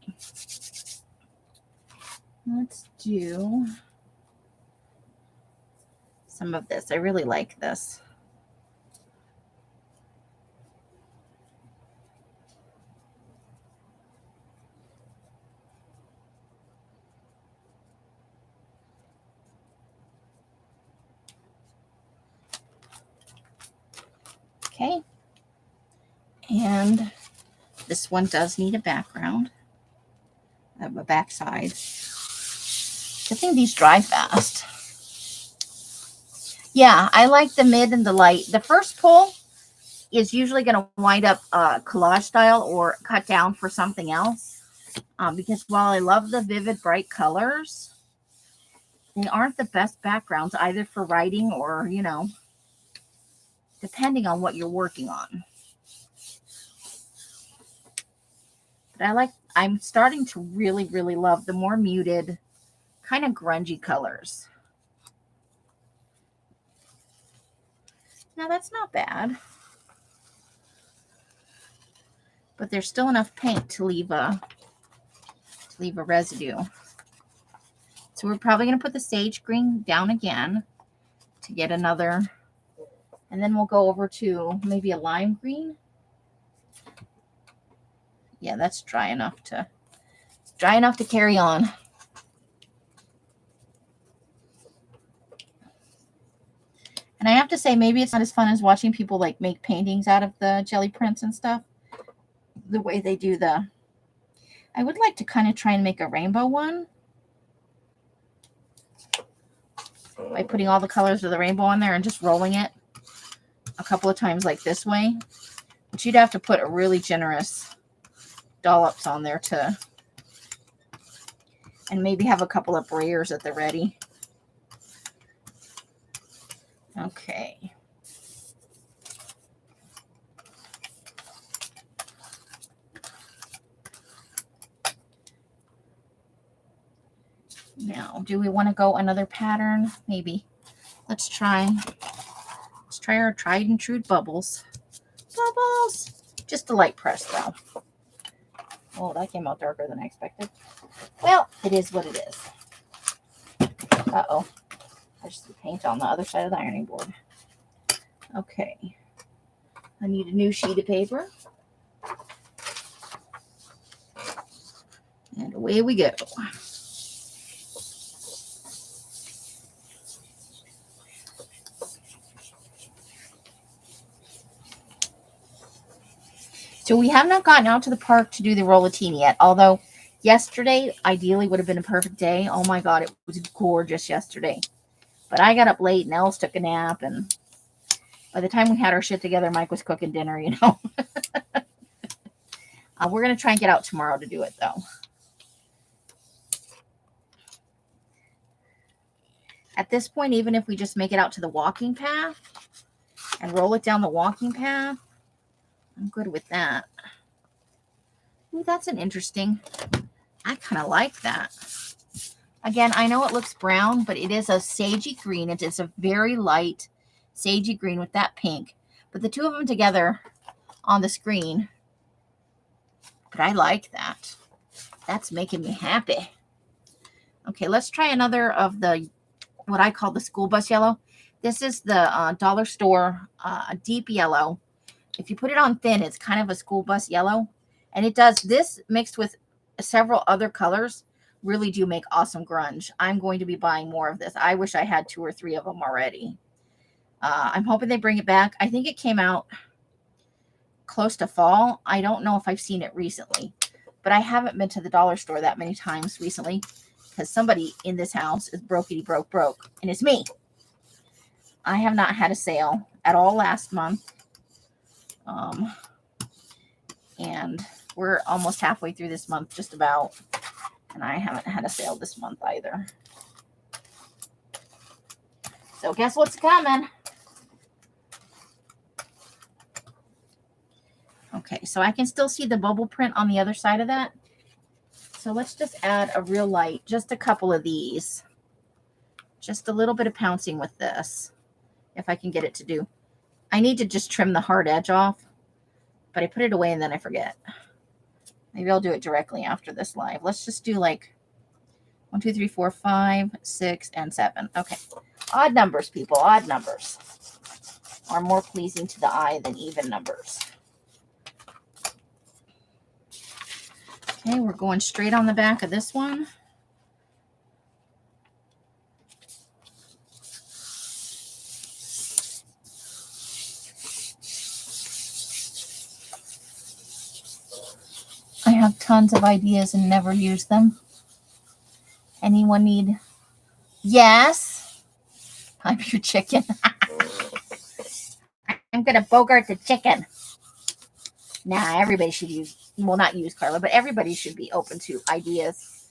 Speaker 1: Let's do some of this. I really like this. Okay. And this one does need a background. A backside. I think these dry fast. Yeah, I like the mid and the light. The first pull is usually going to wind up collage style or cut down for something else. Because while I love the vivid, bright colors, they aren't the best backgrounds either for writing or, you know, depending on what you're working on. But I'm starting to really, really love the more muted, kind of grungy colors. Now that's not bad. But there's still enough paint to leave a residue. So we're probably going to put the sage green down again to get another. And then we'll go over to maybe a lime green. Yeah, that's dry enough to carry on. And I have to say, maybe it's not as fun as watching people like make paintings out of the jelly prints and stuff. The way they do I would like to kind of try and make a rainbow one. By putting all the colors of the rainbow on there and just rolling it a couple of times like this way. But you'd have to put a really generous dollops on there and maybe have a couple of brayers at the ready. Okay. Now, do we want to go another pattern? Maybe. Let's try our tried and true bubbles. Bubbles! Just a light press though. Oh, that came out darker than I expected. Well, it is what it is. Uh-oh. There's some paint on the other side of the ironing board. Okay. I need a new sheet of paper. And away we go. So we have not gotten out to the park to do the rollatini yet, although yesterday ideally would have been a perfect day. Oh my God, it was gorgeous yesterday. But I got up late and Els took a nap, and by the time we had our shit together, Mike was cooking dinner, you know. We're going to try and get out tomorrow to do it, though. At this point, even if we just make it out to the walking path and roll it down the walking path, I'm good with that. Ooh, that's an interesting, I kind of like that. Again, I know it looks brown, but it is a sagey green. It is a very light sagey green with that pink. But the two of them together on the screen, but I like that. That's making me happy. Okay, let's try another of the, what I call the school bus yellow. This is the dollar store deep yellow. If you put it on thin, it's kind of a school bus yellow. And it does, this mixed with several other colors, really do make awesome grunge. I'm going to be buying more of this. I wish I had 2 or 3 of them already. I'm hoping they bring it back. I think it came out close to fall. I don't know if I've seen it recently, but I haven't been to the dollar store that many times recently because somebody in this house is brokey broke, and it's me. I have not had a sale at all last month. And we're almost halfway through this month, just about. And I haven't had a sale this month either. So guess what's coming? Okay, so I can still see the bubble print on the other side of that. So let's just add a real light, just a couple of these. Just a little bit of pouncing with this, if I can get it to do. I need to just trim the hard edge off, but I put it away and then I forget. Maybe I'll do it directly after this live. Let's just do like 1, 2, 3, 4, 5, 6, and 7. Okay. Odd numbers, people. Odd numbers are more pleasing to the eye than even numbers. Okay, we're going straight on the back of this one. I have tons of ideas and never use them. Anyone need? Yes. I'm your chicken. I'm going to bogart the chicken. Nah, everybody should use, well, not use Carla, but everybody should be open to ideas.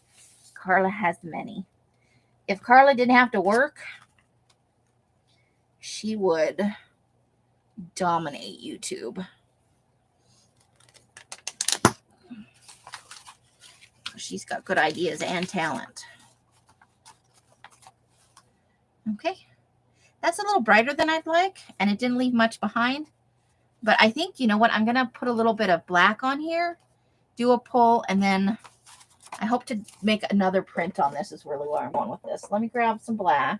Speaker 1: Carla has many. If Carla didn't have to work, she would dominate YouTube. She's got good ideas and talent. Okay. That's a little brighter than I'd like, and it didn't leave much behind. But I think, you know what, I'm going to put a little bit of black on here, do a pull, and then I hope to make another print on this is really where I'm going with this. Let me grab some black.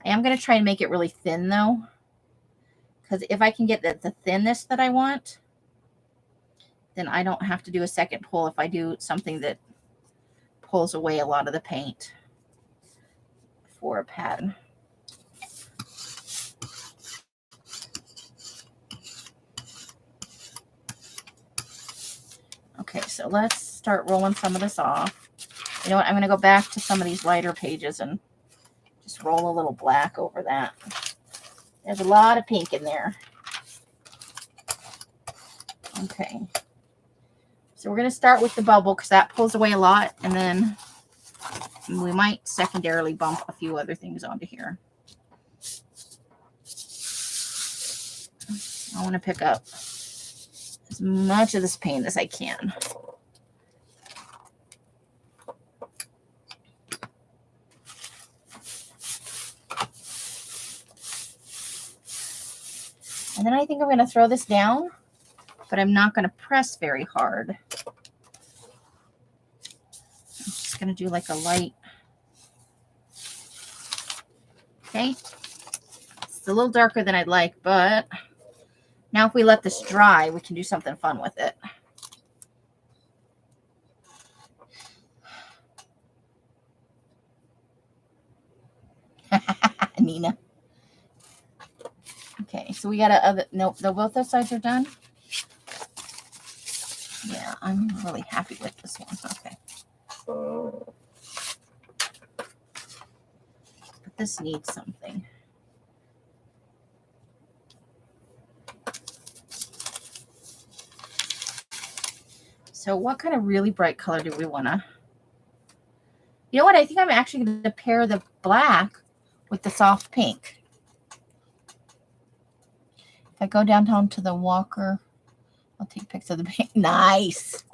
Speaker 1: I am going to try and make it really thin, though, because if I can get the thinness that I want, then I don't have to do a second pull if I do something that pulls away a lot of the paint for a pattern. Okay, so let's start rolling some of this off. You know what? I'm going to go back to some of these lighter pages and just roll a little black over that. There's a lot of pink in there. Okay. So we're going to start with the bubble because that pulls away a lot, and then we might secondarily bump a few other things onto here. I want to pick up as much of this paint as I can. And then I think I'm going to throw this down, but I'm not going to press very hard. I'm just going to do like a light. Okay. It's a little darker than I'd like, but now if we let this dry, we can do something fun with it. Nina. Okay, so we got a nope, both those sides are done. Yeah, I'm really happy with this one. Okay. But this needs something. So what kind of really bright color do we want to? You know what? I think I'm actually going to pair the black with the soft pink. If I go downtown to the Walker, I'll take pics of the pink. Nice.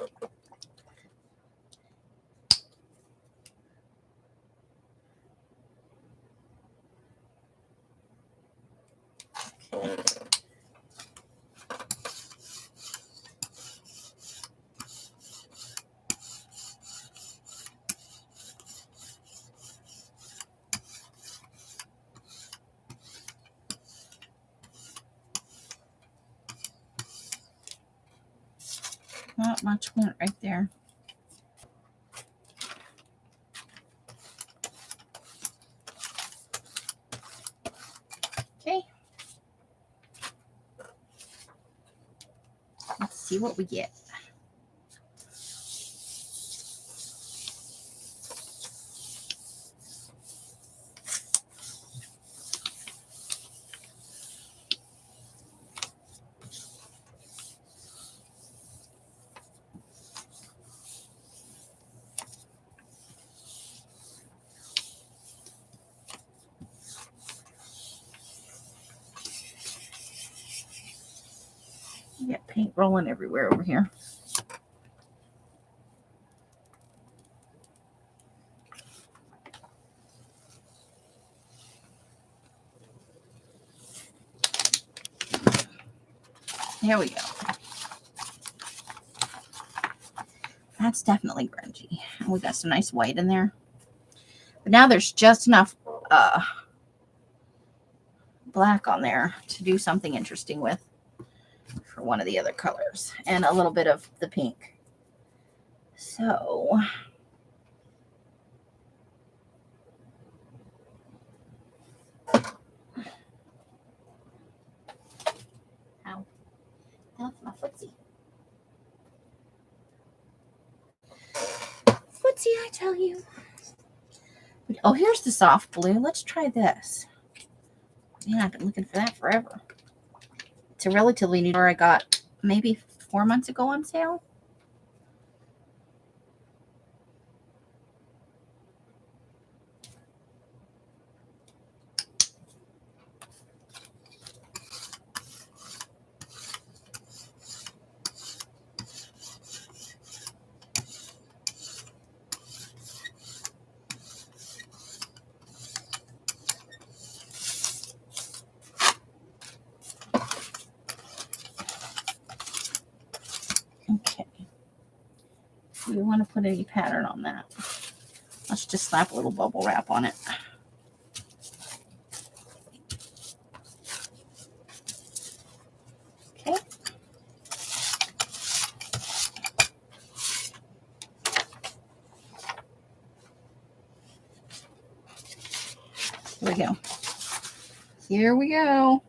Speaker 1: Okay. Not much went right there. Okay. Let's see what we get. You got paint rolling everywhere over here. There we go. That's definitely grungy. And we got some nice white in there. But now there's just enough black on there to do something interesting with for one of the other colors. And a little bit of the pink. So ow. That's my footsie. Footsie, I tell you. Oh, here's the soft blue. Let's try this. Man, I've been looking for that forever. It's a relatively new one I got maybe 4 months ago on sale. Okay. Do we want to put any pattern on that? Let's just slap a little bubble wrap on it. Okay. Here we go. Here we go.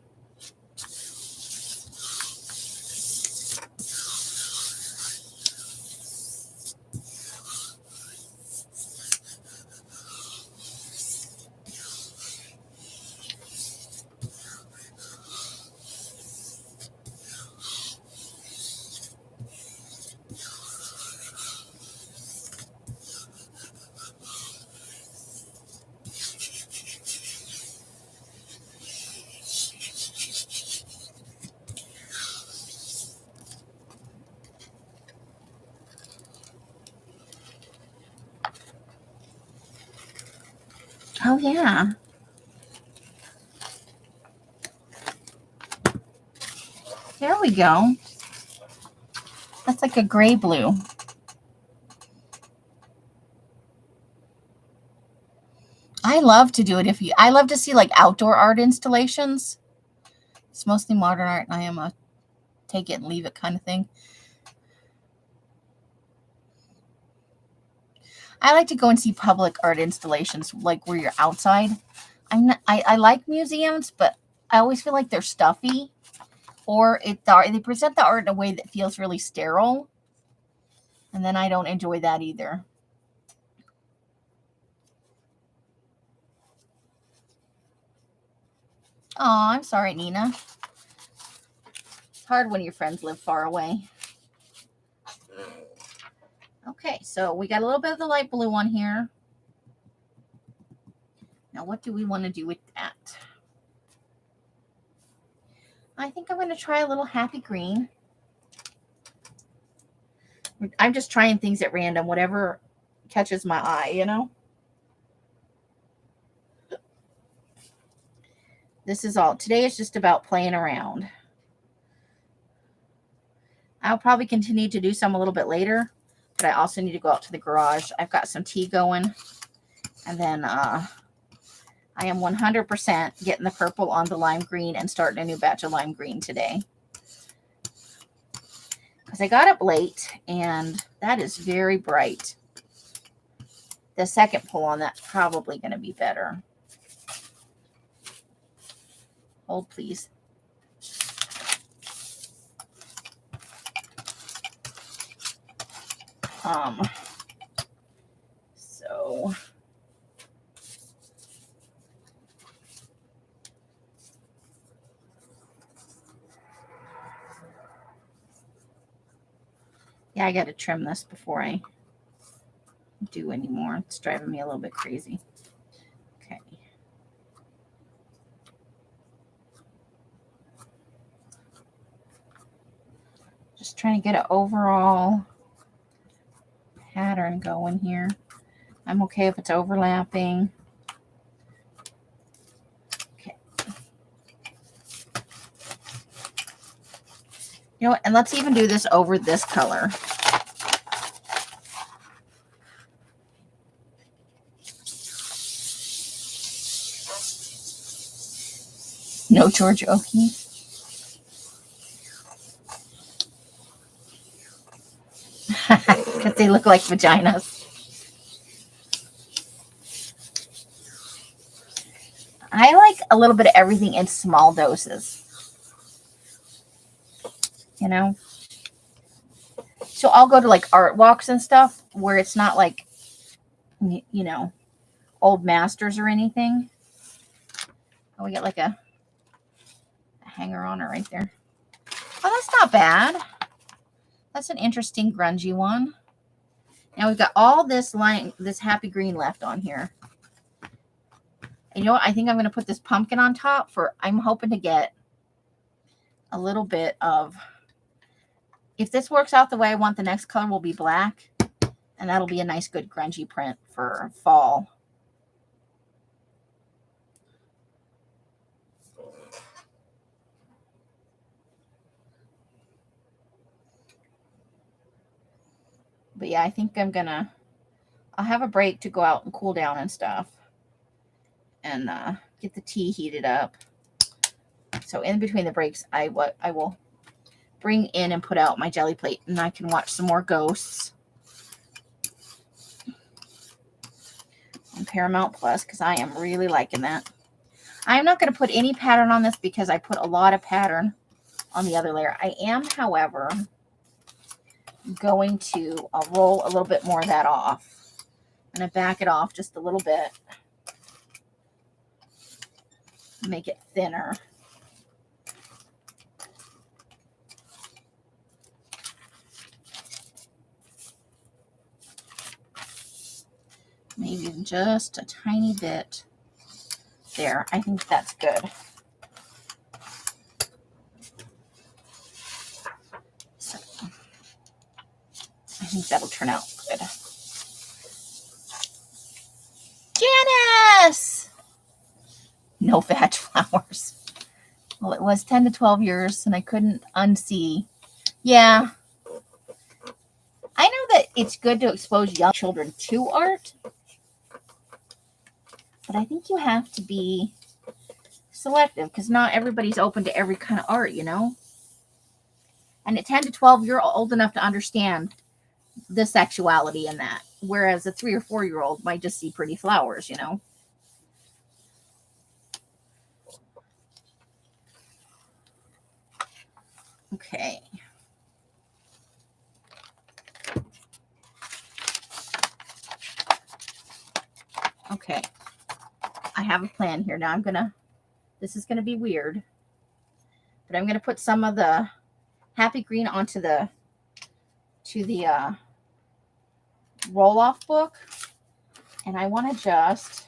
Speaker 1: Oh, yeah. There we go. That's like a gray blue. I love to do it I love to see like outdoor art installations. It's mostly modern art and I am a take it and leave it kind of thing. I like to go and see public art installations like where you're outside. I like museums, but I always feel like they're stuffy, or they present the art in a way that feels really sterile. And then I don't enjoy that either. Oh, I'm sorry, Nina. It's hard when your friends live far away. Okay, so we got a little bit of the light blue on here. Now, what do we want to do with that? I think I'm going to try a little happy green. I'm just trying things at random, whatever catches my eye, you know? This is all. Today is just about playing around. I'll probably continue to do some a little bit later, but I also need to go out to the garage. I've got some tea going, and then I am 100% getting the purple on the lime green and starting a new batch of lime green today. Because I got up late, and that is very bright. The second pull on that's probably going to be better. Hold, please. So yeah, I got to trim this before I do any more. It's driving me a little bit crazy. Okay. Just trying to get an overall pattern going here. I'm okay if it's overlapping. Okay. You know what? And let's even do this over this color. No George Oakey. Because they look like vaginas. I like a little bit of everything in small doses. You know? So I'll go to like art walks and stuff where it's not like, you know, old masters or anything. Oh, we got like a hanger on it right there. Oh, that's not bad. That's an interesting grungy one. Now we've got all this happy green left on here. And you know what? I think I'm going to put this pumpkin on top I'm hoping to get a little bit of, if this works out the way I want, the next color will be black. And that'll be a nice, good grungy print for fall. But yeah, I think I'll have a break to go out and cool down and stuff. And get the tea heated up. So in between the breaks, I will bring in and put out my jelly plate, and I can watch some more ghosts on Paramount Plus, because I am really liking that. I'm not going to put any pattern on this because I put a lot of pattern on the other layer. I am, however, going to roll a little bit more of that off. I'm going to back it off just a little bit. Make it thinner. Maybe just a tiny bit there. I think that's good. So I think that'll turn out good. Janice! No veg flowers. Well, it was 10 to 12 years, and I couldn't unsee. Yeah. I know that it's good to expose young children to art, but I think you have to be selective, because not everybody's open to every kind of art, you know? And at 10 to 12, you're old enough to understand the sexuality in that, whereas a 3 or 4-year-old might just see pretty flowers, you know? Okay. Okay. I have a plan here. Now this is gonna be weird, but I'm gonna put some of the Happy Green onto the roll-off book, and I want to just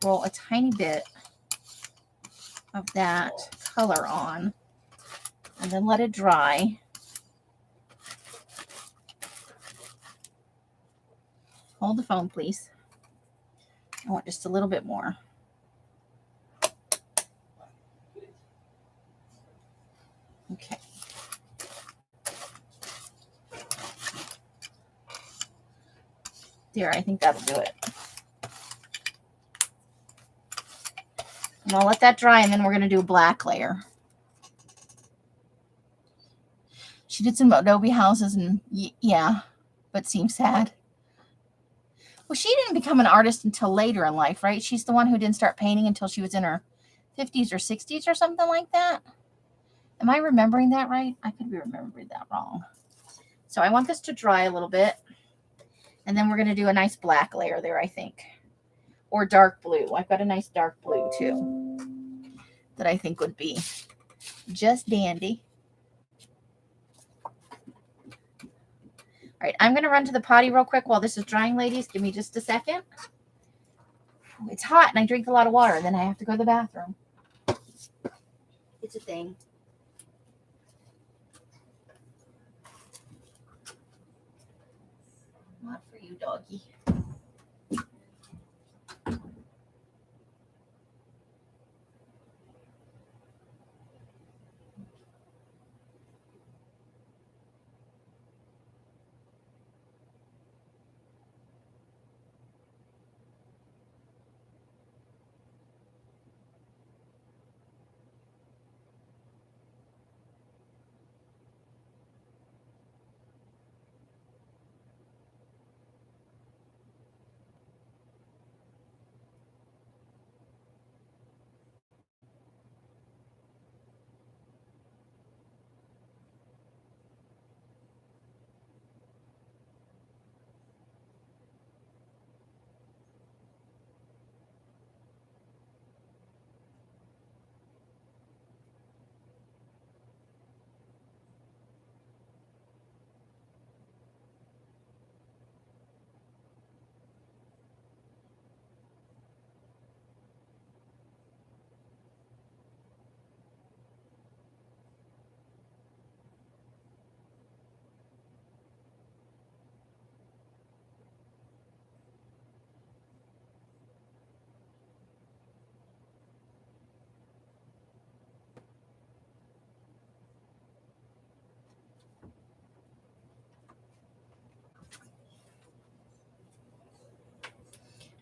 Speaker 1: roll a tiny bit of that color on and then let it dry. Hold the phone, please. I want just a little bit more. Okay. There, I think that'll do it. And I'll let that dry, and then we're going to do a black layer. She did some adobe houses, and yeah, but seems sad. Well, she didn't become an artist until later in life, right? She's the one who didn't start painting until she was in her 50s or 60s or something like that. Am I remembering that right? I could be remembering that wrong. So I want this to dry a little bit. And then we're going to do a nice black layer there, I think. Or dark blue. I've got a nice dark blue, too, that I think would be just dandy. All right, I'm going to run to the potty real quick while this is drying, ladies. Give me just a second. It's hot, and I drink a lot of water, and then I have to go to the bathroom. It's a thing. Not for you, doggy.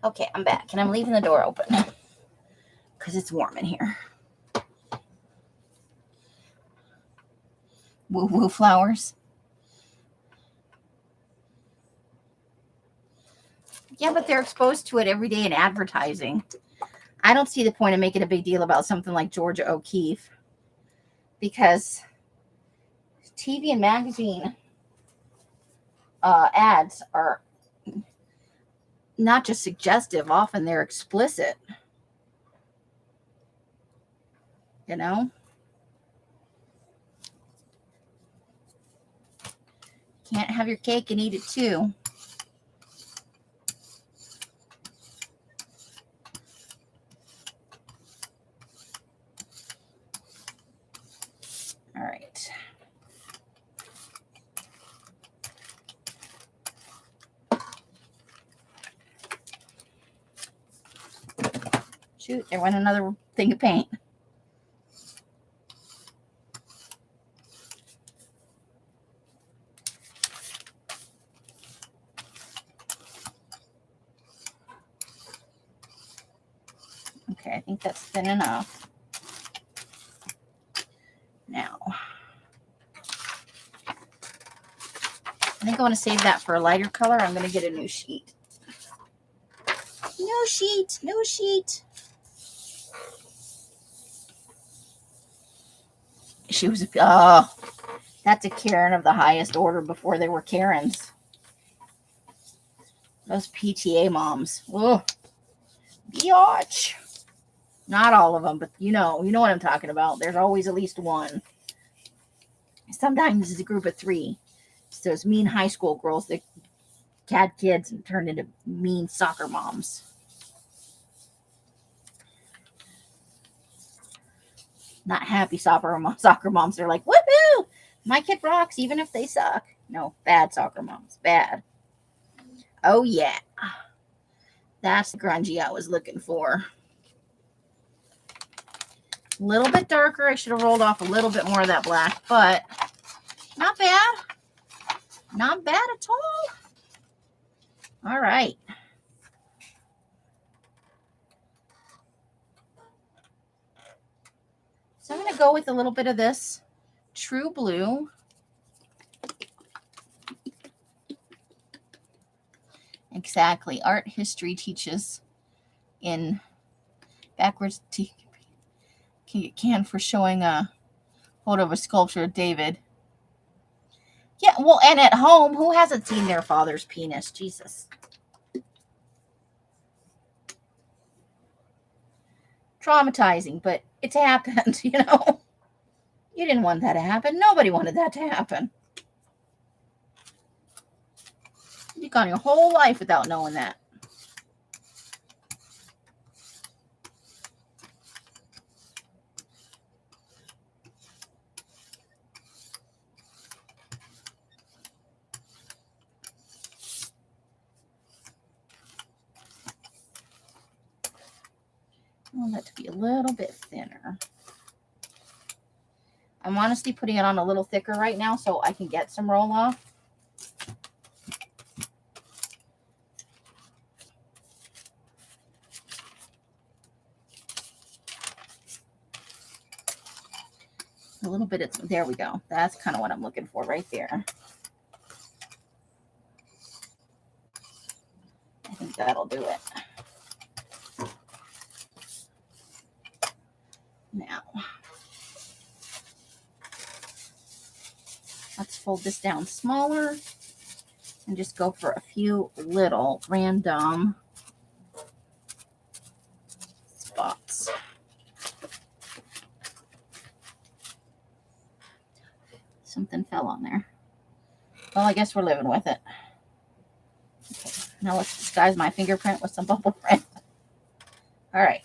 Speaker 1: Okay, I'm back, and I'm leaving the door open because it's warm in here. Woo-woo flowers. Yeah, but they're exposed to it every day in advertising. I don't see the point of making a big deal about something like Georgia O'Keeffe, because TV and magazine ads are not just suggestive, often they're explicit. You know? Can't have your cake and eat it too. All right. Shoot, there went another thing of paint. Okay, I think that's thin enough. Now, I think I want to save that for a lighter color. I'm going to get a new sheet. New sheet, new sheet. she was, oh, that's a Karen of the highest order before they were Karens. Those PTA moms. Oh, biatch. Not all of them, but you know what I'm talking about. There's always at least one. Sometimes it's a group of 3. It's those mean high school girls that had kids and turned into mean soccer moms. Not happy soccer moms. They're like, woohoo! My kid rocks even if they suck. No, bad soccer moms. Bad. Oh, yeah. That's the grungy I was looking for. A little bit darker. I should have rolled off a little bit more of that black, but not bad. Not bad at all. All right. So I'm going to go with a little bit of this True Blue. Exactly. Art history teaches in backwards can for showing a photo of a sculpture of David. Yeah, well, and at home, who hasn't seen their father's penis? Jesus. Traumatizing, but it's happened, you know. You didn't want that to happen. Nobody wanted that to happen. You've gone your whole life without knowing that. I want that to be a little bit thinner. I'm honestly putting it on a little thicker right now so I can get some roll off. A little bit, there we go. That's kind of what I'm looking for right there. I think that'll do it. Now, let's fold this down smaller and just go for a few little random spots. Something fell on there. Well, I guess we're living with it. Okay, now let's disguise my fingerprint with some bubble print. All right.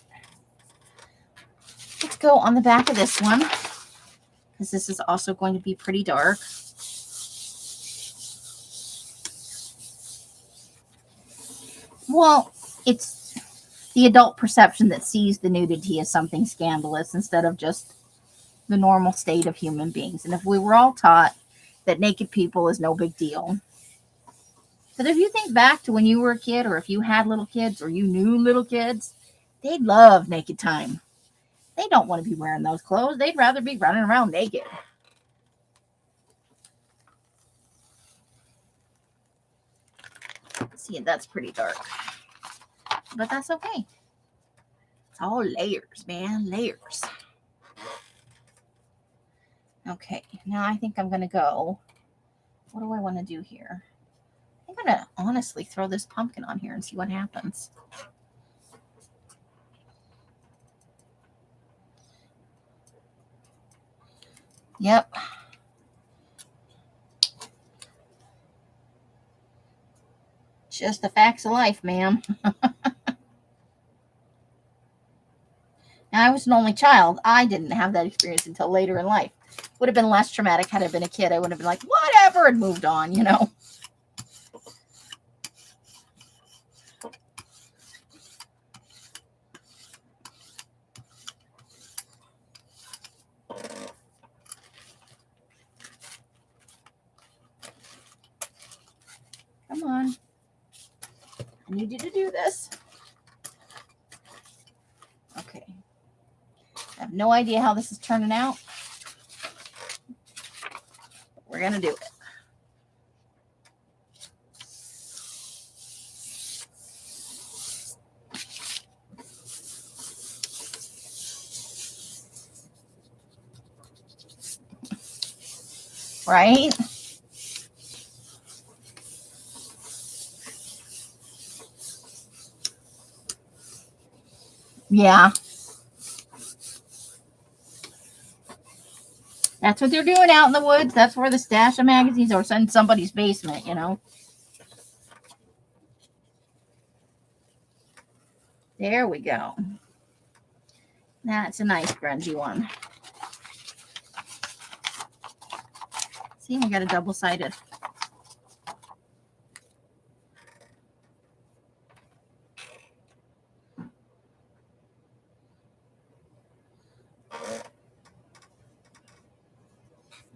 Speaker 1: Let's go on the back of this one, because this is also going to be pretty dark. Well, it's the adult perception that sees the nudity as something scandalous instead of just the normal state of human beings. And if we were all taught that naked people is no big deal. But if you think back to when you were a kid, or if you had little kids, or you knew little kids, they'd love naked time. They don't want to be wearing those clothes. They'd rather be running around naked. See, that's pretty dark. But that's okay. It's all layers, man. Layers. Okay, now I think I'm going to go. What do I want to do here? I'm going to honestly throw this pumpkin on here and see what happens. Yep. Just the facts of life, ma'am. Now, I was an only child. I didn't have that experience until later in life. Would have been less traumatic had I been a kid. I would have been like, whatever, and moved on, you know. Come on. I need you to do this. Okay. I have no idea how this is turning out. But we're going to do it. right? Yeah. That's what they're doing out in the woods. That's where the stash of magazines are, in somebody's basement, you know. There we go. That's a nice grungy one. See, we got a double-sided.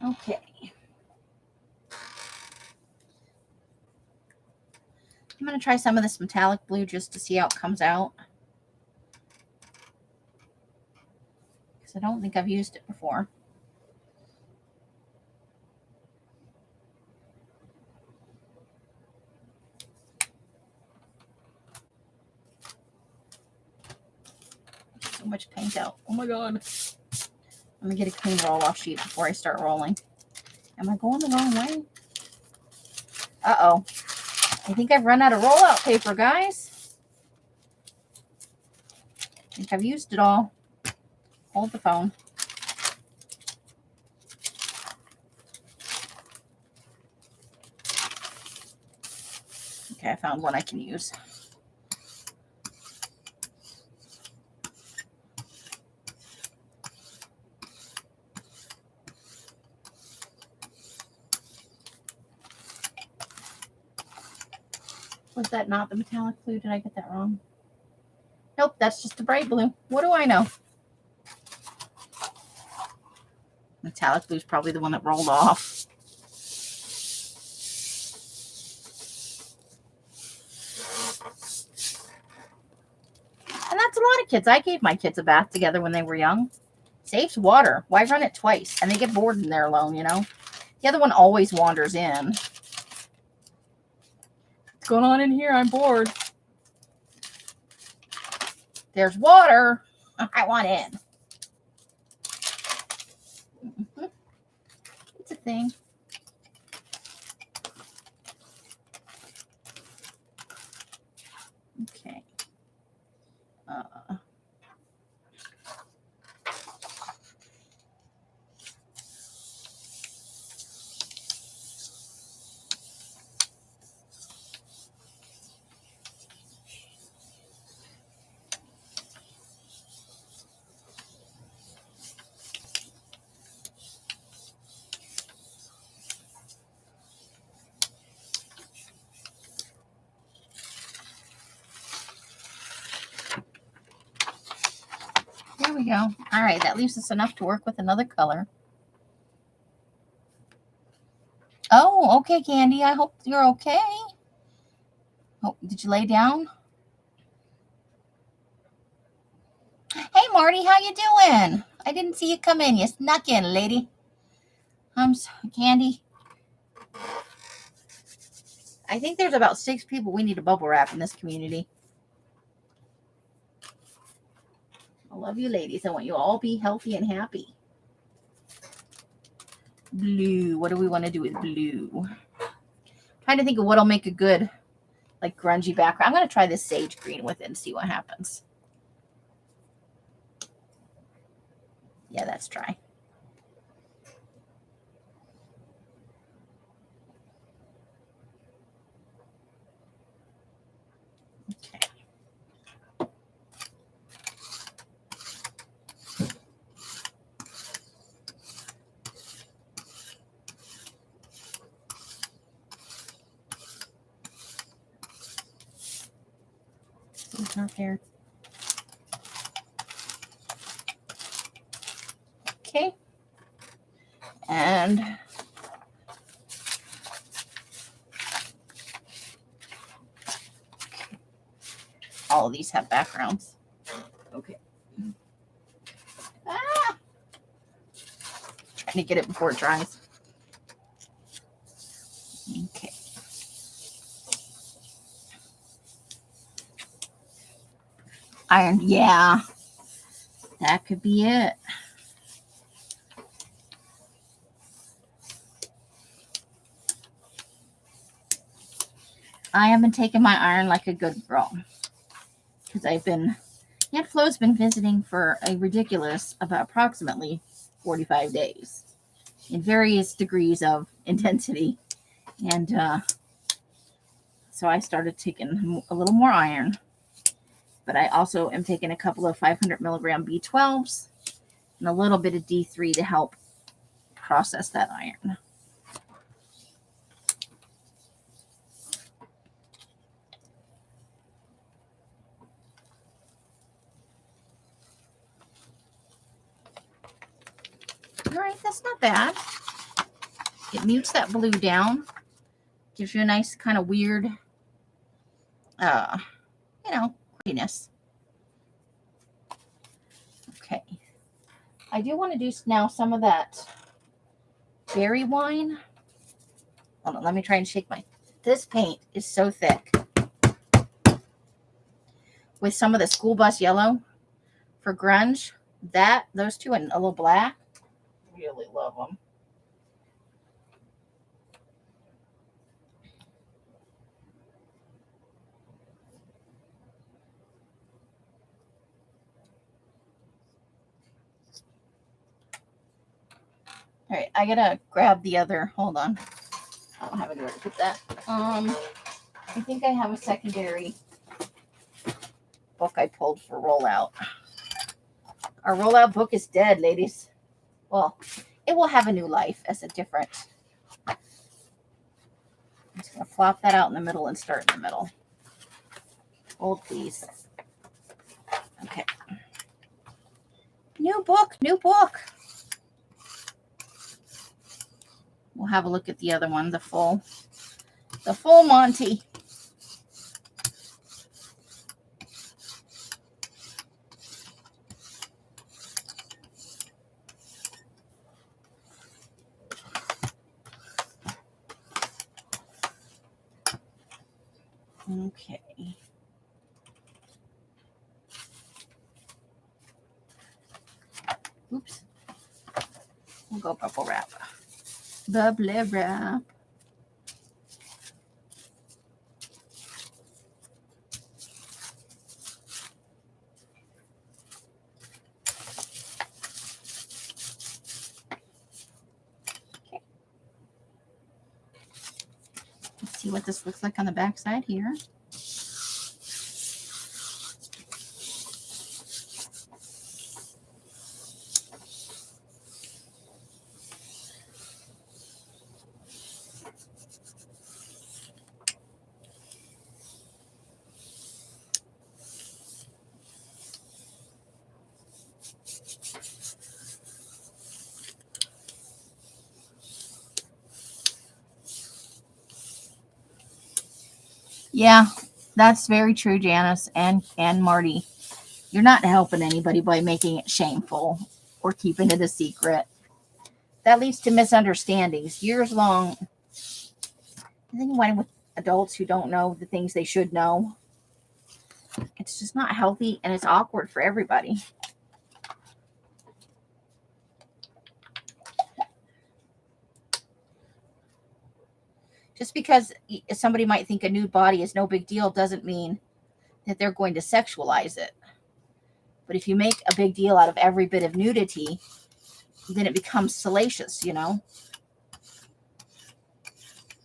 Speaker 1: Okay. I'm going to try some of this metallic blue just to see how it comes out. Because I don't think I've used it before. So much paint out. Oh my god. Let me get a clean roll-off sheet before I start rolling. Am I going the wrong way? Uh-oh. I think I've run out of roll-out paper, guys. I think I've used it all. Hold the phone. Okay, I found one I can use. Was that not the metallic blue? Did I get that wrong? Nope, that's just the bright blue. What do I know? Metallic blue is probably the one that rolled off. And that's a lot of kids. I gave my kids a bath together when they were young. Saves water. Why run it twice? And they get bored in there alone, you know? The other one always wanders in. What's going on in here? I'm bored. There's water. I want in. It's a thing. Okay. There we go. All right, that leaves us enough to work with another color. Oh, okay, Candy. I hope you're okay. Oh, did you lay down? Hey, Marty, how you doing? I didn't see you come in. You snuck in, lady. Candy. I think there's about 6 people we need to bubble wrap in this community. I love you, ladies. I want you all to be healthy and happy. Blue. What do we want to do with blue? Trying to think of what'll make a good, like, grungy background. I'm going to try this sage green with it and see what happens. Yeah, that's dry. Okay. It's not there. Okay. And all of these have backgrounds. Okay. Ah! Trying to get it before it dries. Okay. Iron. Yeah. That could be it. I have been taking my iron like a good girl. Because Aunt Flo's been visiting for a ridiculous, about approximately 45 days. In various degrees of intensity. And so I started taking a little more iron. But I also am taking a couple of 500 milligram B12s and a little bit of D3 to help process that iron. All right, that's not bad. It mutes that blue down. Gives you a nice kind of weird, prettiness. Okay. I do want to do now some of that berry wine. Hold on, let me try and shake this paint is so thick. With some of the school bus yellow for grunge, those two and a little black, really love them. All right, I gotta grab the other. Hold on, I don't have anywhere to put that. I think I have a secondary book I pulled for rollout. Our rollout book is dead, ladies. Well, it will have a new life as a different. I'm just gonna flop that out in the middle and start in the middle. Hold, please. Okay. New book, new book. We'll have a look at the other one, the full Monty. Okay. Oops. We'll go bubble wrap. Bubble wrap. Okay. Let's see what this looks like on the back side here. Yeah, that's very true, Janice and Marty. You're not helping anybody by making it shameful or keeping it a secret. That leads to misunderstandings, years long. I think when with adults who don't know the things they should know, it's just not healthy and it's awkward for everybody. Just because somebody might think a nude body is no big deal doesn't mean that they're going to sexualize it. But if you make a big deal out of every bit of nudity, then it becomes salacious,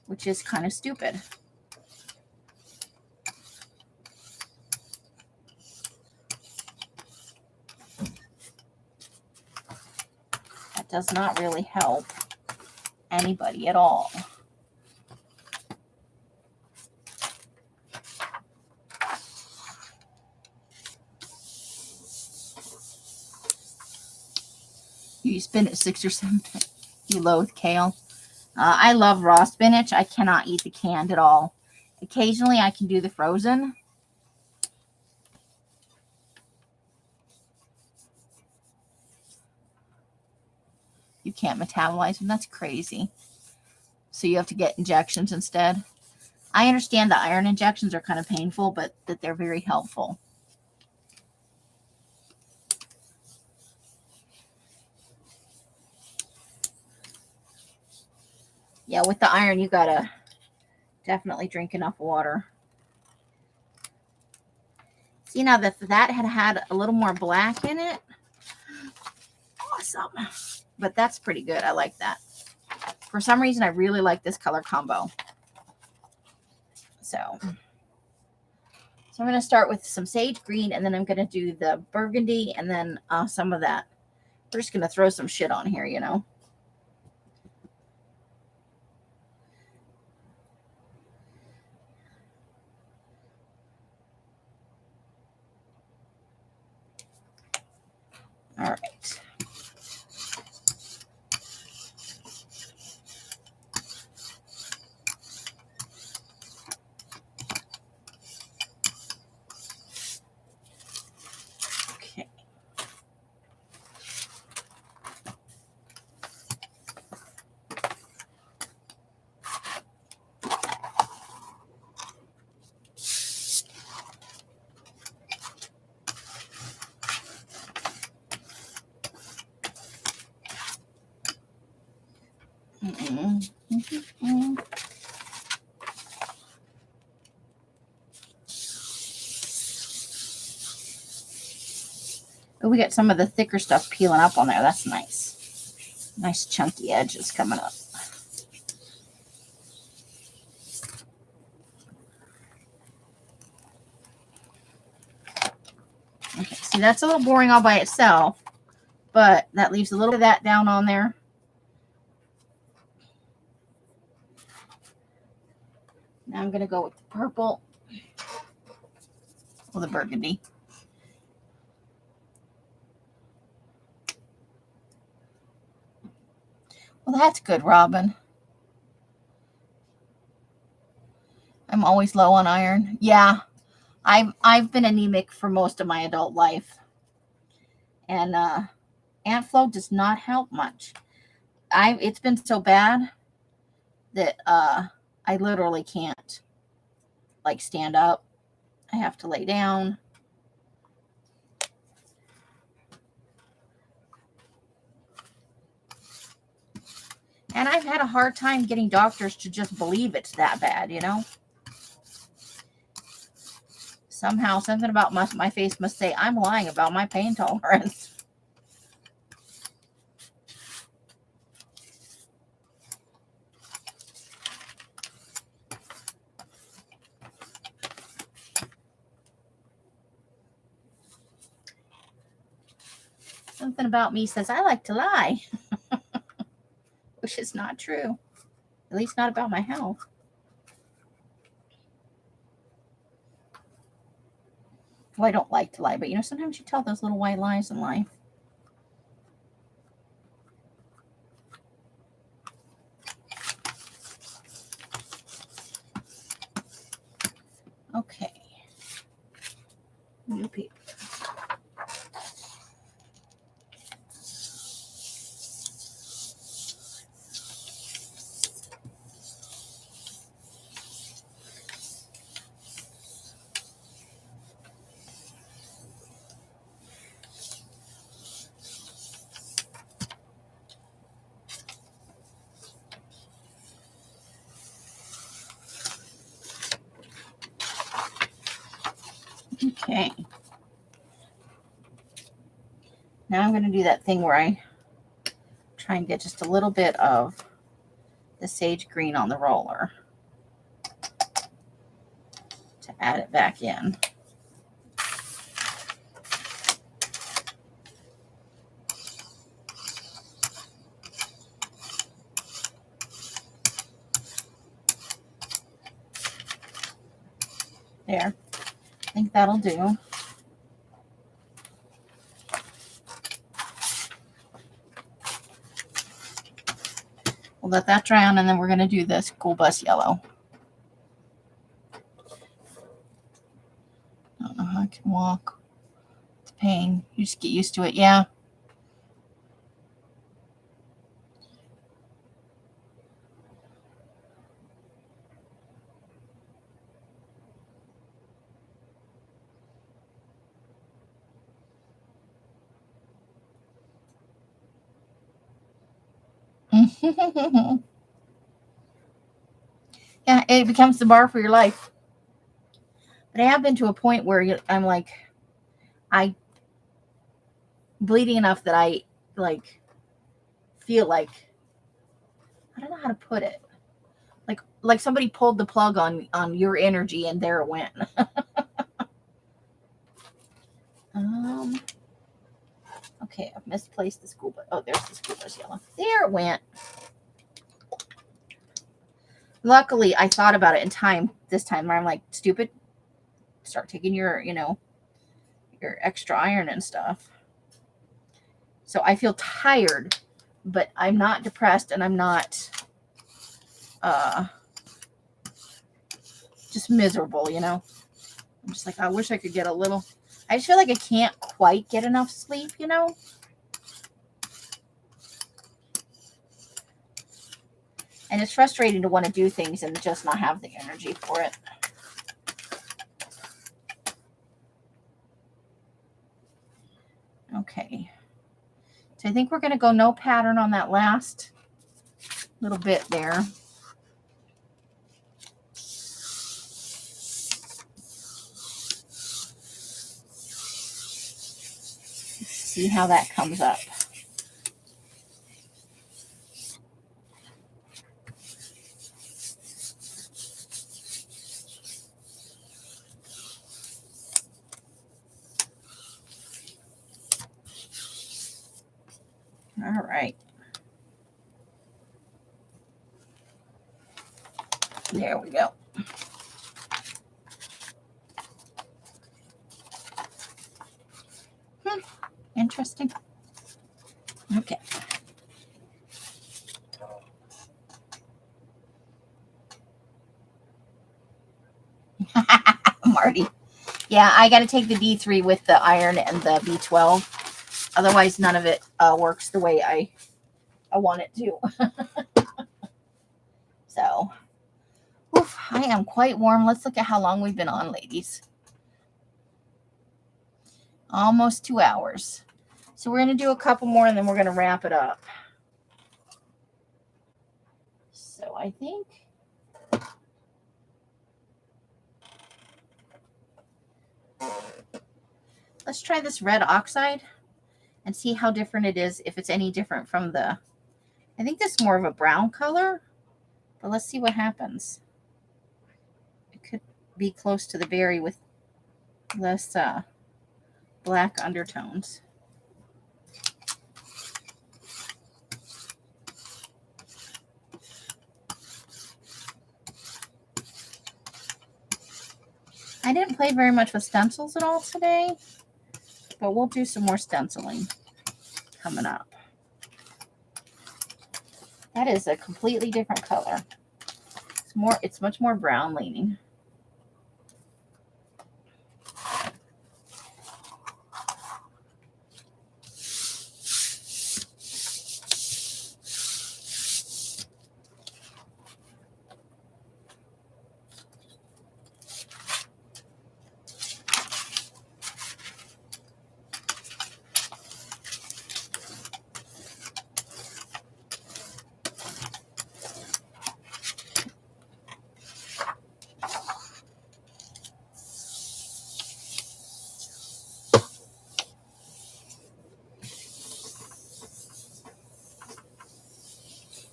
Speaker 1: which is kind of stupid. That does not really help anybody at all. You spin it 6 or 7 times. You loathe kale. I love raw spinach. I cannot eat the canned at all. Occasionally I can do the frozen. You can't metabolize them. That's crazy. So you have to get injections instead. I understand the iron injections are kind of painful, but that they're very helpful. Yeah, with the iron, you gotta Definitely drink enough water. See, now that had had a little more black in it. Awesome. But that's pretty good. I like that. For some reason, I really like this color combo. So I'm going to start with some sage green, and then I'm going to do the burgundy, and then some of that. We're just going to throw some shit on here, you know. All right. Okay. Oh, we got some of the thicker stuff peeling up on there. That's nice. Nice chunky edges coming up. Okay, see, that's a little boring all by itself, but that leaves a little of that down on there. Now I'm going to go with the purple or the burgundy. Well, that's good, Robin. I'm always low on iron. Yeah, I've been anemic for most of my adult life, and ant flow does not help much. It's been so bad that I literally can't like stand up. I have to lay down. And I've had a hard time getting doctors to just believe it's that bad, you know? Somehow, something about my face must say, I'm lying about my pain tolerance. Something about me says, I like to lie. Which is not true. At least not about my health. Well, I don't like to lie, but you know, sometimes you tell those little white lies in life. Okay. New paper. Okay. Now I'm going to do that thing where I try and get just a little bit of the sage green on the roller to add it back in. There. I think that'll do. We'll let that dry on, and then we're going to do this Cool Bus Yellow. I don't know how I can walk. It's pain. You just get used to it. Yeah. Yeah, it becomes the bar for your life. But I have been to a point where I'm like, I bleeding enough that I like feel like, I don't know how to put it. Like somebody pulled the plug on your energy and there it went. Okay, I've misplaced the school bus. Oh, there's the school bus yellow. There it went. Luckily, I thought about it in time this time where I'm like, stupid, start taking your, your extra iron and stuff. So I feel tired, but I'm not depressed and I'm not just miserable, I'm just like, I wish I could get a little. I just feel like I can't quite get enough sleep, And it's frustrating to want to do things and just not have the energy for it. Okay. So I think we're going to go no pattern on that last little bit there. See how that comes up. All right. There we go. Interesting. Okay. Marty. Yeah, I got to take the D3 with the iron and the B12. Otherwise, none of it works the way I want it to. So, oof, I am quite warm. Let's look at how long we've been on, ladies. Almost 2 hours. So we're going to do a couple more and then we're going to wrap it up. So I think let's try this red oxide and see how different it is, if it's any different from the, I think this is more of a brown color, but let's see what happens. It could be close to the berry with less black undertones. I didn't play very much with stencils at all today, but we'll do some more stenciling coming up. That is a completely different color. It's much more brown leaning.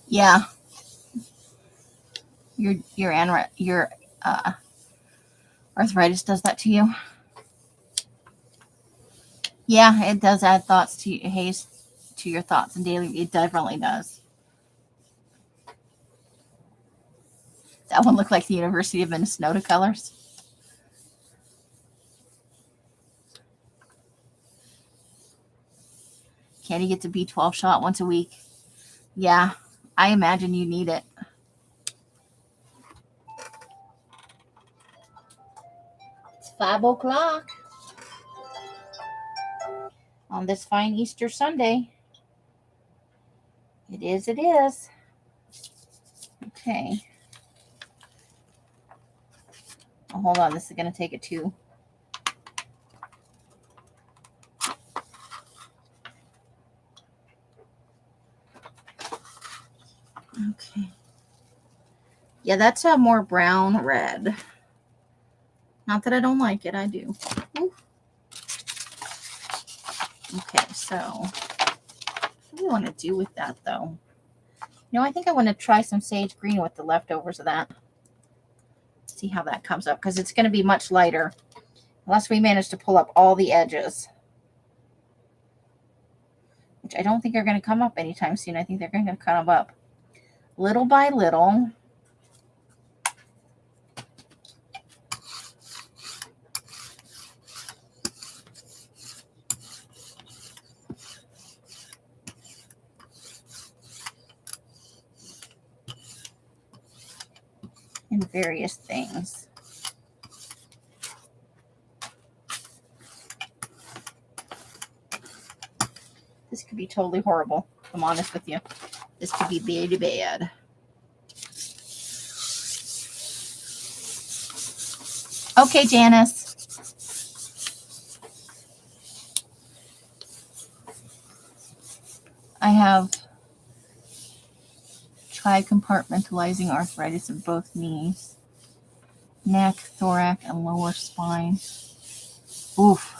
Speaker 1: Yeah. Your arthritis does that to you. Yeah, it does add thoughts to haze to your thoughts and daily. It definitely does. That one looked like the University of Minnesota colors. Candy gets a B12 shot once a week. Yeah, I imagine you need it. It's 5 o'clock on this fine Easter Sunday. It is, it is. Okay. Oh, hold on, this is going to take it too. Okay. Yeah, that's a more brown red. Not that I don't like it, I do. Ooh. Okay, so what do we want to do with that though? You know, I think I want to try some sage green with the leftovers of that. See how that comes up, because it's going to be much lighter unless we manage to pull up all the edges, which I don't think are going to come up anytime soon. I think they're going to come up little by little. In various things. This could be totally horrible, if I'm honest with you. This could be very bad. Okay, Janice. I have tried compartmentalizing arthritis in both knees, neck, thorax, and lower spine. Oof.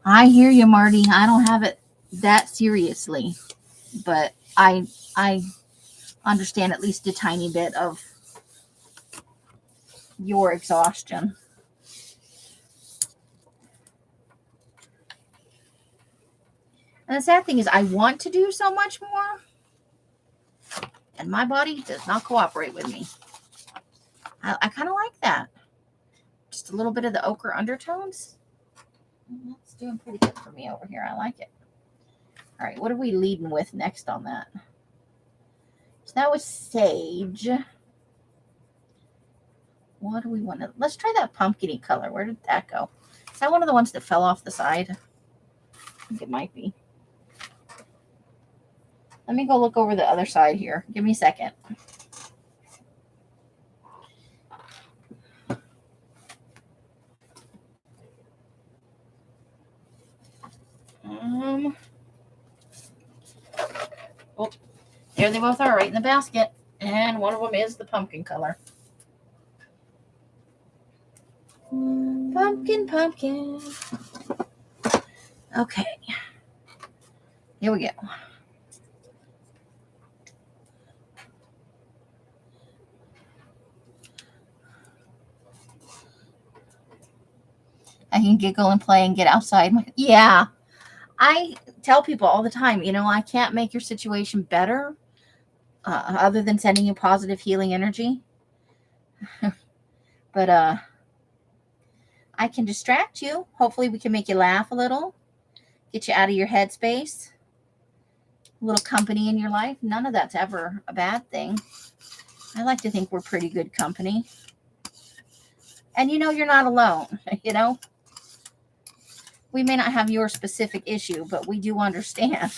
Speaker 1: I hear you, Marty. I don't have it that seriously, but I understand at least a tiny bit of your exhaustion. And the sad thing is I want to do so much more, and my body does not cooperate with me. I kind of like that. Just a little bit of the ochre undertones. That's doing pretty good for me over here. I like it. All right, what are we leading with next on that? So that was sage. What do we want to... Let's try that pumpkin-y color. Where did that go? Is that one of the ones that fell off the side? I think it might be. Let me go look over the other side here. Give me a second. Oh, there they both are, right in the basket. And one of them is the pumpkin color. Pumpkin, pumpkin. Okay. Here we go. I can giggle and play and get outside. Yeah. I tell people all the time, you know, I can't make your situation better other than sending you positive healing energy. But I can distract you. Hopefully we can make you laugh a little, get you out of your headspace, a little company in your life. None of that's ever a bad thing. I like to think we're pretty good company. And you know, you're not alone, you know. We may not have your specific issue, but we do understand.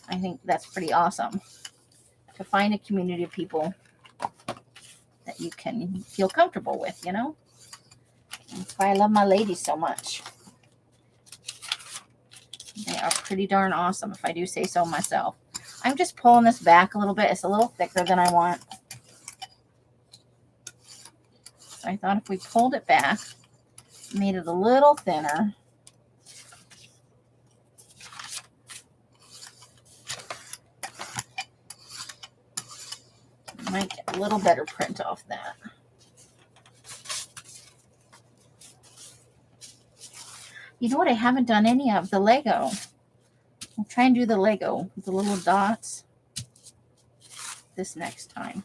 Speaker 1: I think that's pretty awesome to find a community of people that you can feel comfortable with, you know. That's why I love my ladies so much. They are pretty darn awesome, if I do say so myself. I'm just pulling this back a little bit. It's a little thicker than I want. So I thought if we pulled it back, made it a little thinner, might get a little better print off that. You know what I haven't done any of? The Lego. I'll try and do the Lego with the little dots this next time.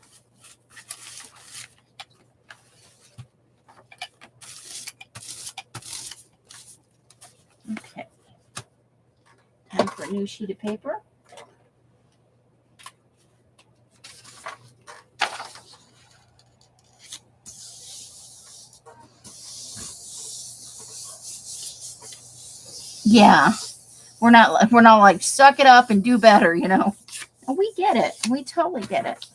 Speaker 1: Okay. Time for a new sheet of paper. Yeah. We're not like suck it up and do better, you know. We get it. We totally get it.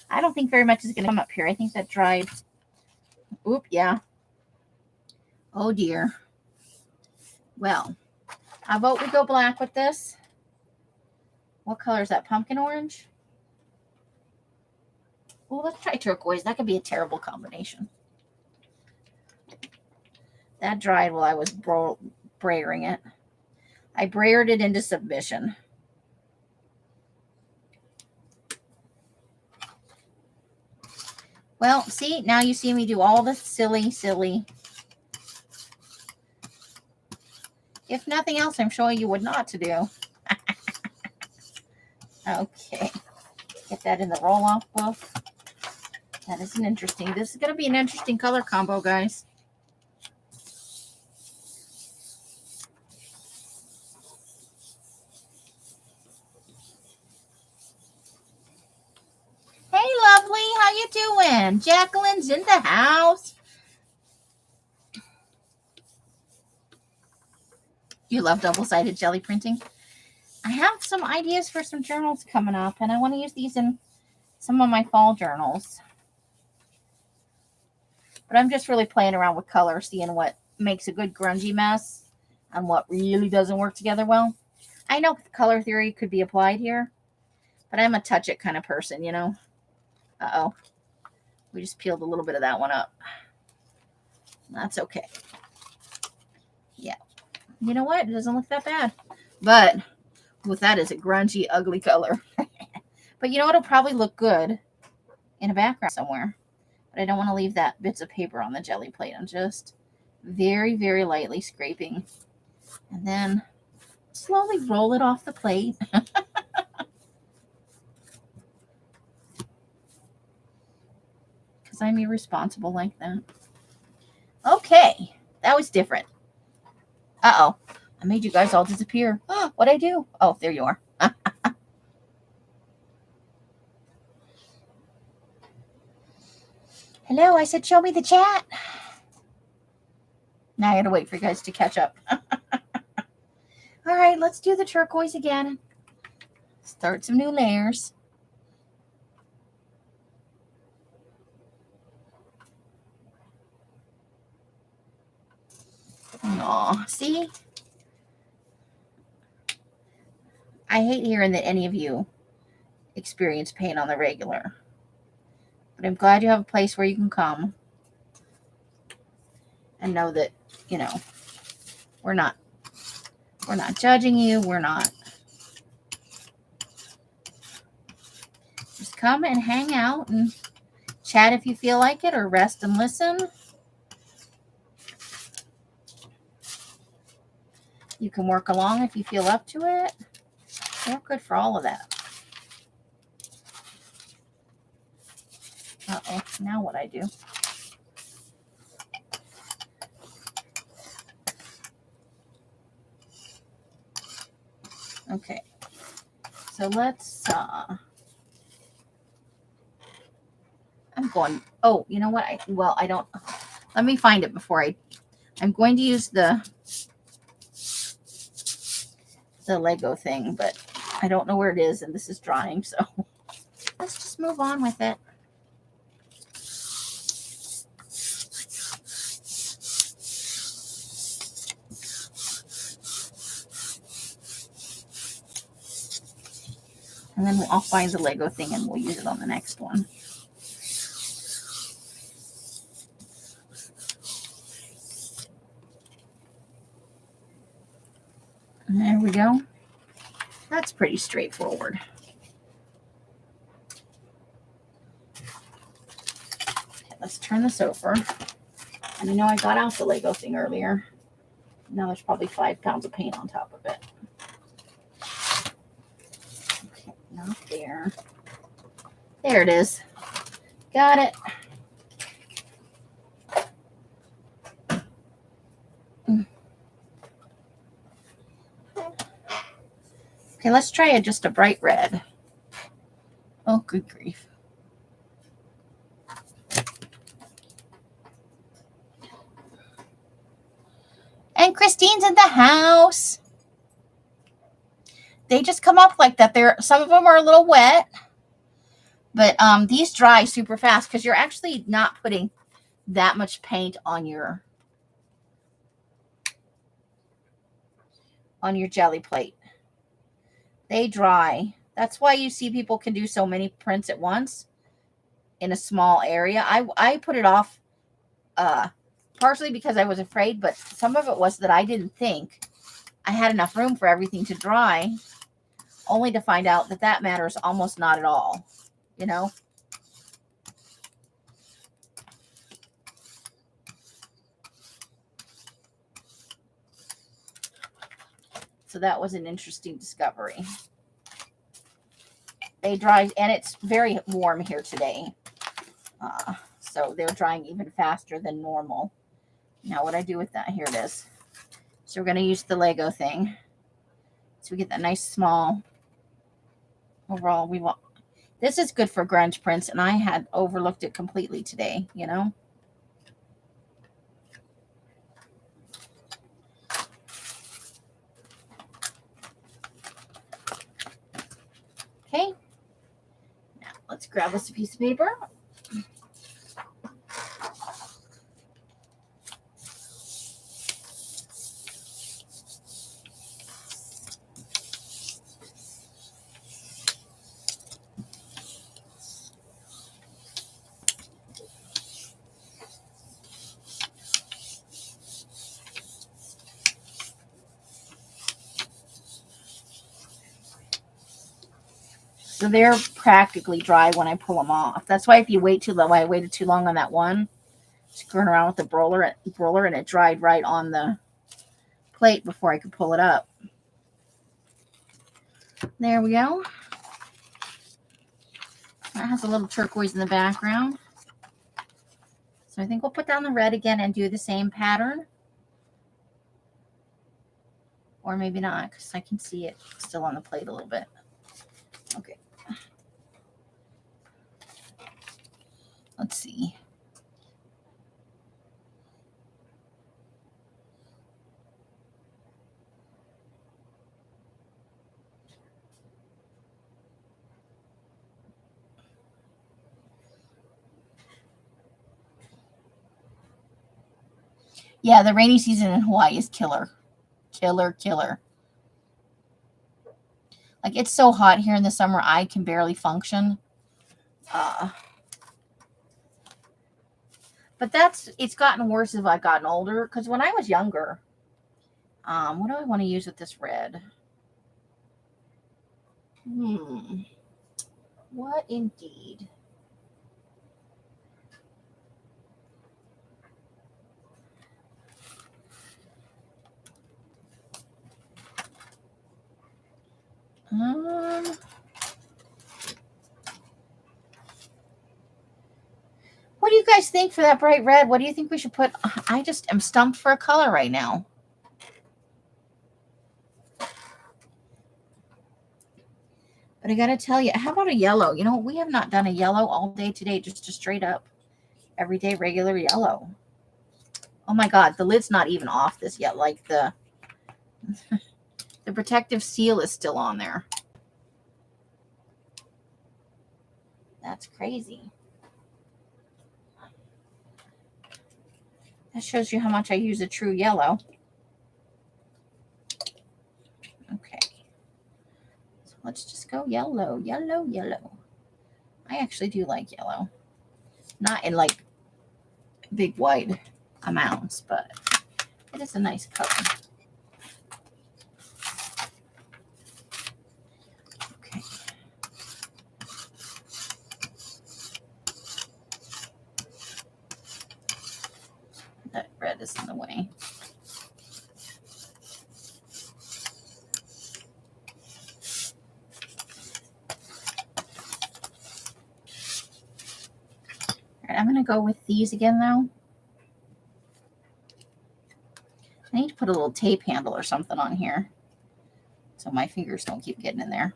Speaker 1: I don't think very much is going to come up here. I think that dried. Oop, yeah. Oh, dear. Well, I vote we go black with this. What color is that? Pumpkin orange? Well, let's try turquoise. That could be a terrible combination. That dried while I was brayering it. I brayered it into submission. Well, see, now you see me do all the silly. If nothing else, I'm showing you what not to do. Okay. Get that in the roll-off book. That is interesting. This is going to be an interesting color combo, guys. Hey, lovely. How you doing? Jacqueline's in the house. You love double-sided jelly printing? I have some ideas for some journals coming up, and I want to use these in some of my fall journals. But I'm just really playing around with color, seeing what makes a good grungy mess and what really doesn't work together well. I know color theory could be applied here, but I'm a touch-it kind of person, you know? Uh-oh. We just peeled a little bit of that one up. That's okay. Yeah. You know what? It doesn't look that bad. But with that is a grungy, ugly color. But you know what? It'll probably look good in a background somewhere. But I don't want to leave that bits of paper on the jelly plate. I'm just very, very lightly scraping. And then slowly roll it off the plate. Because I'm irresponsible like that. Okay. That was different. Uh-oh. I made you guys all disappear. What'd I do? Oh, there you are. Hello, I said show me the chat. Now I gotta wait for you guys to catch up. All right, let's do the turquoise again. Start some new layers. Aw, see? I hate hearing that any of you experience pain on the regular. But I'm glad you have a place where you can come and know that, you know, we're not judging you. We're not. Just come and hang out and chat if you feel like it, or rest and listen. You can work along if you feel up to it. We're good for all of that. Uh-oh, now what I do? Okay, so let's, I'm going, oh, you know what? I don't, let me find it before I'm going to use the Lego thing, but I don't know where it is, and this is drying, so let's just move on with it. And then I'll find the Lego thing and we'll use it on the next one. And there we go. That's pretty straightforward. Okay, let's turn this over. And I know I got out the Lego thing earlier. Now there's probably 5 pounds of paint on top of it. Okay, not there. There it is. Got it. Okay, let's try just a bright red. Oh, good grief. And Christine's in the house. They just come up like that. Some of them are a little wet, but these dry super fast because you're actually not putting that much paint on your jelly plate. They dry That's why you see people can do so many prints at once in a small area. I put it off partially because I was afraid, but some of it was that I didn't think I had enough room for everything to dry, only to find out that that matters almost not at all, you know? So that was an interesting discovery. They dry, and it's very warm here today. So they're drying even faster than normal. Now what I do with that, here it is. So we're going to use the Lego thing. So we get that nice small overall. We want, this is good for grunge prints, and I had overlooked it completely today, you know. Okay. Now let's grab us a piece of paper. So they're practically dry when I pull them off. That's why if you wait too long, I waited too long on that one, screwing around with the roller, and it dried right on the plate before I could pull it up. There we go. That has a little turquoise in the background. So I think we'll put down the red again and do the same pattern. Or maybe not, because I can see it still on the plate a little bit. Okay. Let's see. Yeah, the rainy season in Hawaii is killer. Killer. Like, it's so hot here in the summer, I can barely function. But it's gotten worse as I've gotten older. Because when I was younger, what do I want to use with this red? What indeed? What do you guys think for that bright red? What do you think we should put? I just am stumped for a color right now. But I got to tell you, how about a yellow? You know, we have not done a yellow all day today, just a straight up, everyday, regular yellow. Oh my God, the lid's not even off this yet. Like the protective seal is still on there. That's crazy. That shows you how much I use a true yellow. Okay. So let's just go yellow. I actually do like yellow. Not in like big wide amounts, but it is a nice color. Okay. That red is in the way. All right, I'm going to go with these again, though. I need to put a little tape handle or something on here so my fingers don't keep getting in there.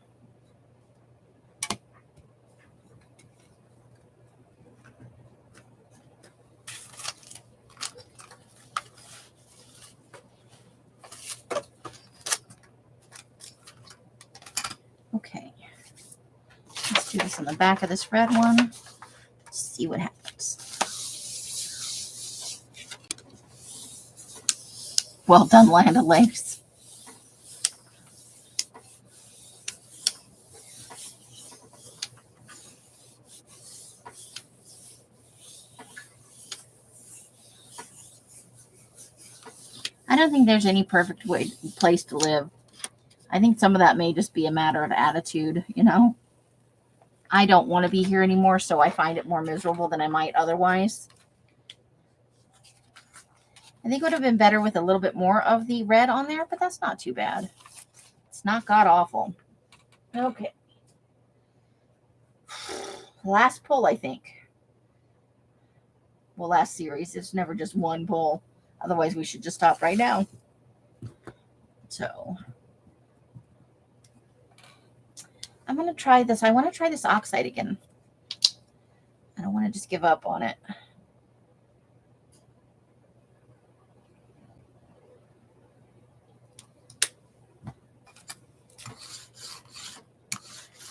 Speaker 1: Okay. Let's do this on the back of this red one. Let's see what happens. Well done, Land O'Lakes. don't think there's any perfect place to live. I think some of that may just be a matter of attitude, you know. I don't want to be here anymore, so I find it more miserable than I might otherwise. I think it would have been better with a little bit more of the red on there, but that's not too bad. It's not god-awful. Okay. Last pull, I think. Well, last series. It's never just one pull. Otherwise, we should just stop right now. So, I'm going to try this. I want to try this oxide again. I don't want to just give up on it.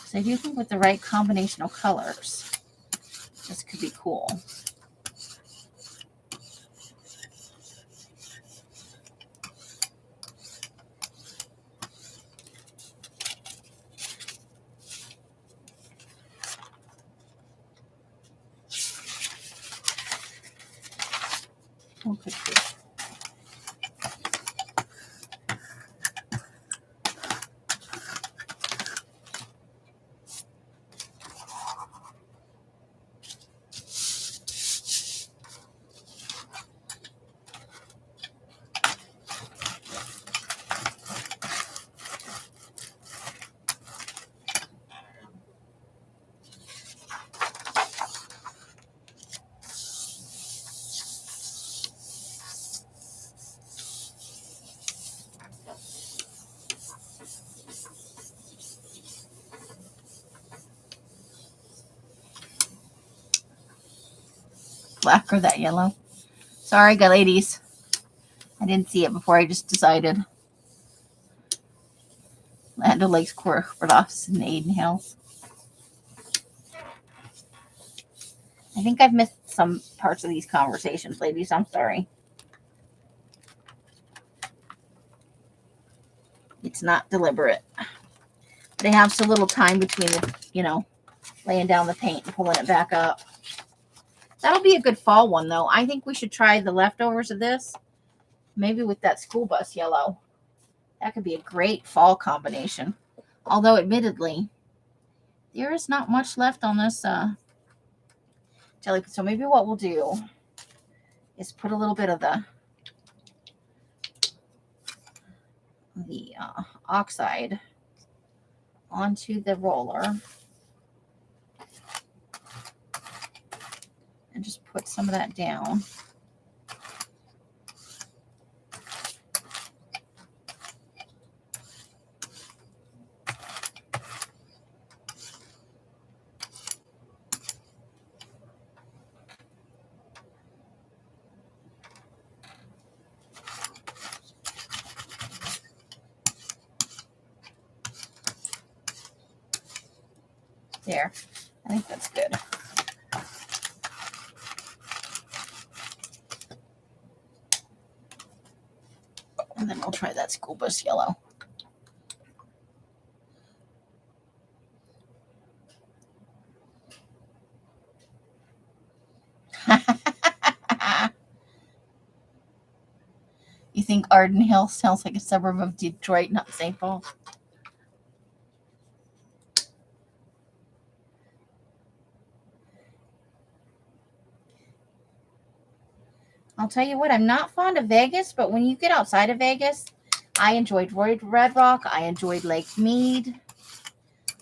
Speaker 1: So I do think with the right combination of colors, this could be cool. Okay. Black or that yellow. Sorry, ladies. I didn't see it before. I just decided. Land O'Lakes, Corporate and Aiden Hills. I think I've missed some parts of these conversations, ladies. I'm sorry. It's not deliberate. They have so little time between the, you know, laying down the paint and pulling it back up. That'll be a good fall one, though. I think we should try the leftovers of this. Maybe with that school bus yellow. That could be a great fall combination. Although, admittedly, there is not much left on this jelly. So maybe what we'll do is put a little bit of the oxide onto the roller and just put some of that down. There. I think that's good. And then we'll try that school bus yellow. You think Arden Hill sounds like a suburb of Detroit, not St. Paul? I'll tell you what, I'm not fond of Vegas, but when you get outside of Vegas, I enjoyed Red Rock. I enjoyed Lake Mead.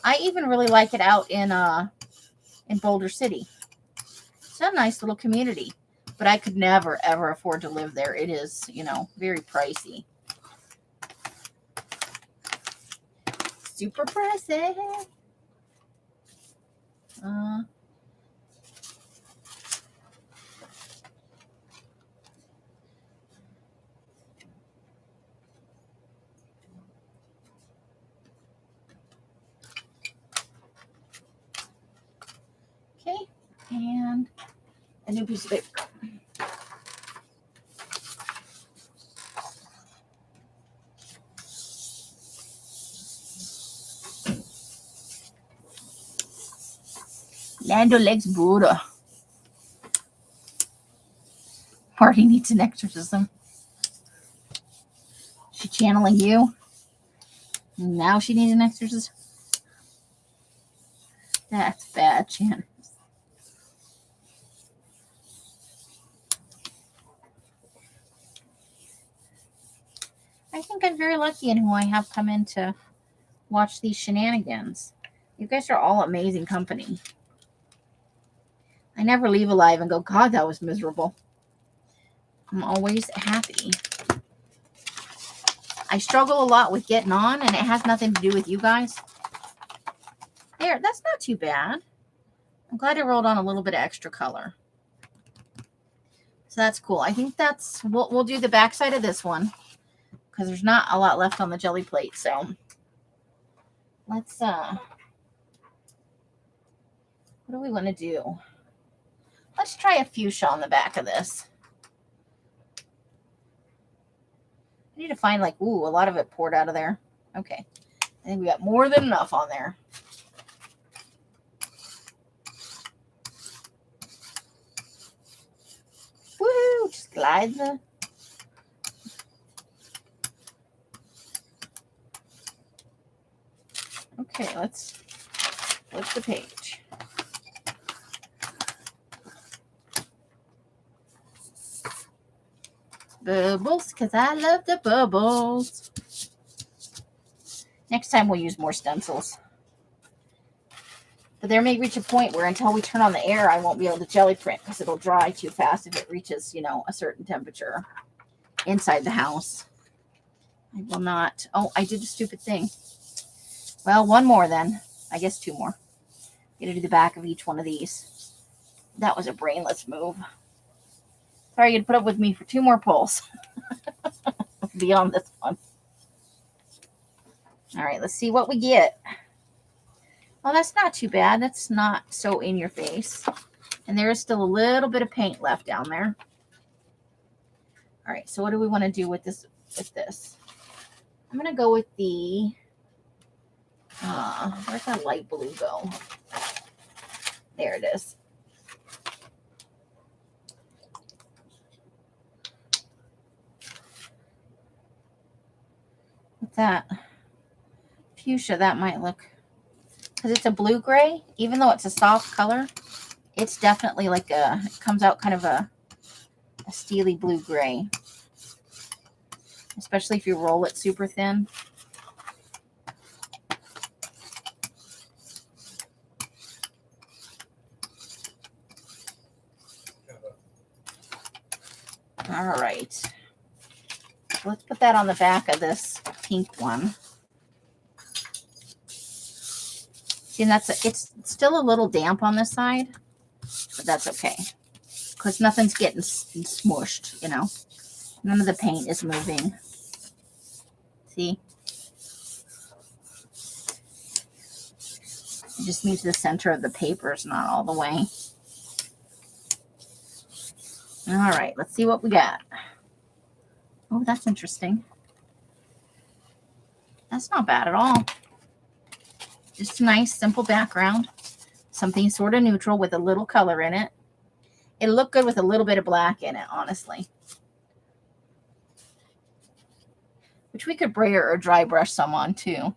Speaker 1: I even really like it out in Boulder City. It's a nice little community, but I could never, ever afford to live there. It is, you know, very pricey. Super pricey. Okay, and a new piece of paper. Land O'Lakes Buddha. Marty needs an exorcism. channeling you. Now she needs an exorcist. That's bad, Janice. I think I'm very lucky in who I have come in to watch these shenanigans. You guys are all amazing company. I never leave alive and go, God, that was miserable. I'm always happy. I struggle a lot with getting on, and it has nothing to do with you guys. There, that's not too bad. I'm glad I rolled on a little bit of extra color. So that's cool. I think that's, we'll do the back side of this one because there's not a lot left on the jelly plate. So let's, what do we want to do? Let's try a fuchsia on the back of this. I need to find like, ooh, a lot of it poured out of there. Okay. I think we got more than enough on there. Woohoo! Just glide the... Okay, let's flip the page. Bubbles, because I love the bubbles. Next time we'll use more stencils. But there may reach a point where until we turn on the air, I won't be able to jelly print because it'll dry too fast if it reaches, you know, a certain temperature inside the house. I will not. Oh, I did a stupid thing. Well, one more then. I guess two more. I'm going to do the back of each one of these. That was a brainless move. Sorry you'd put up with me for two more pulls. Beyond this one. All right, let's see what we get. Well, that's not too bad. That's not so in your face. And there is still a little bit of paint left down there. All right, so what do we want to do with this? I'm going to go with the, where's that light blue go? There it is. What's that? Fuchsia, that might look, because it's a blue gray, even though it's a soft color, it's definitely like a, it comes out kind of a steely blue gray, especially if you roll it super thin. All right, let's put that on the back of this pink one. See, and it's still a little damp on this side, but that's okay because nothing's getting smushed, you know. None of the paint is moving. See? It just means the center of the paper is not all the way. All right, let's see what we got. Oh, that's interesting. That's not bad at all. Just a nice, simple background. Something sort of neutral with a little color in it. It'll look good with a little bit of black in it, honestly. Which we could brayer or dry brush some on, too.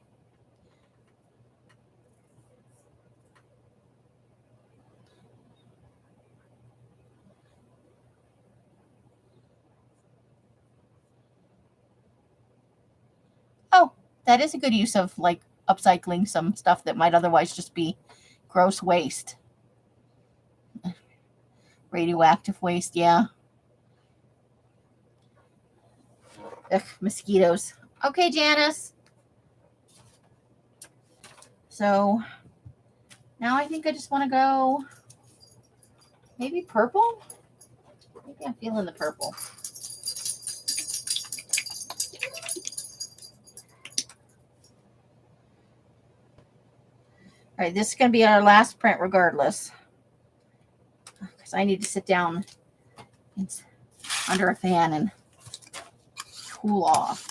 Speaker 1: Oh, that is a good use of, like, upcycling some stuff that might otherwise just be gross waste. Radioactive waste, yeah. Ugh, mosquitoes. Okay, Janice. So now I think I just want to go maybe purple. Maybe I'm feeling the purple. All right, this is going to be our last print regardless. Because I need to sit down under a fan and cool off.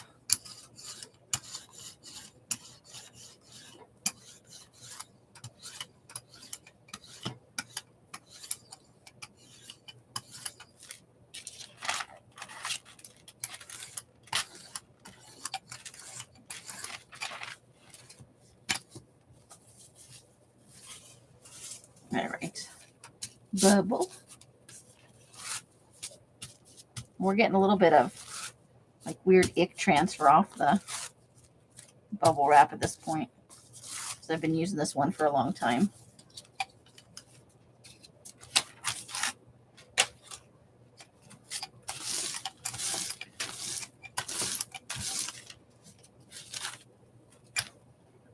Speaker 1: All right. Bubble. We're getting a little bit of like weird ick transfer off the bubble wrap at this point. So I've been using this one for a long time.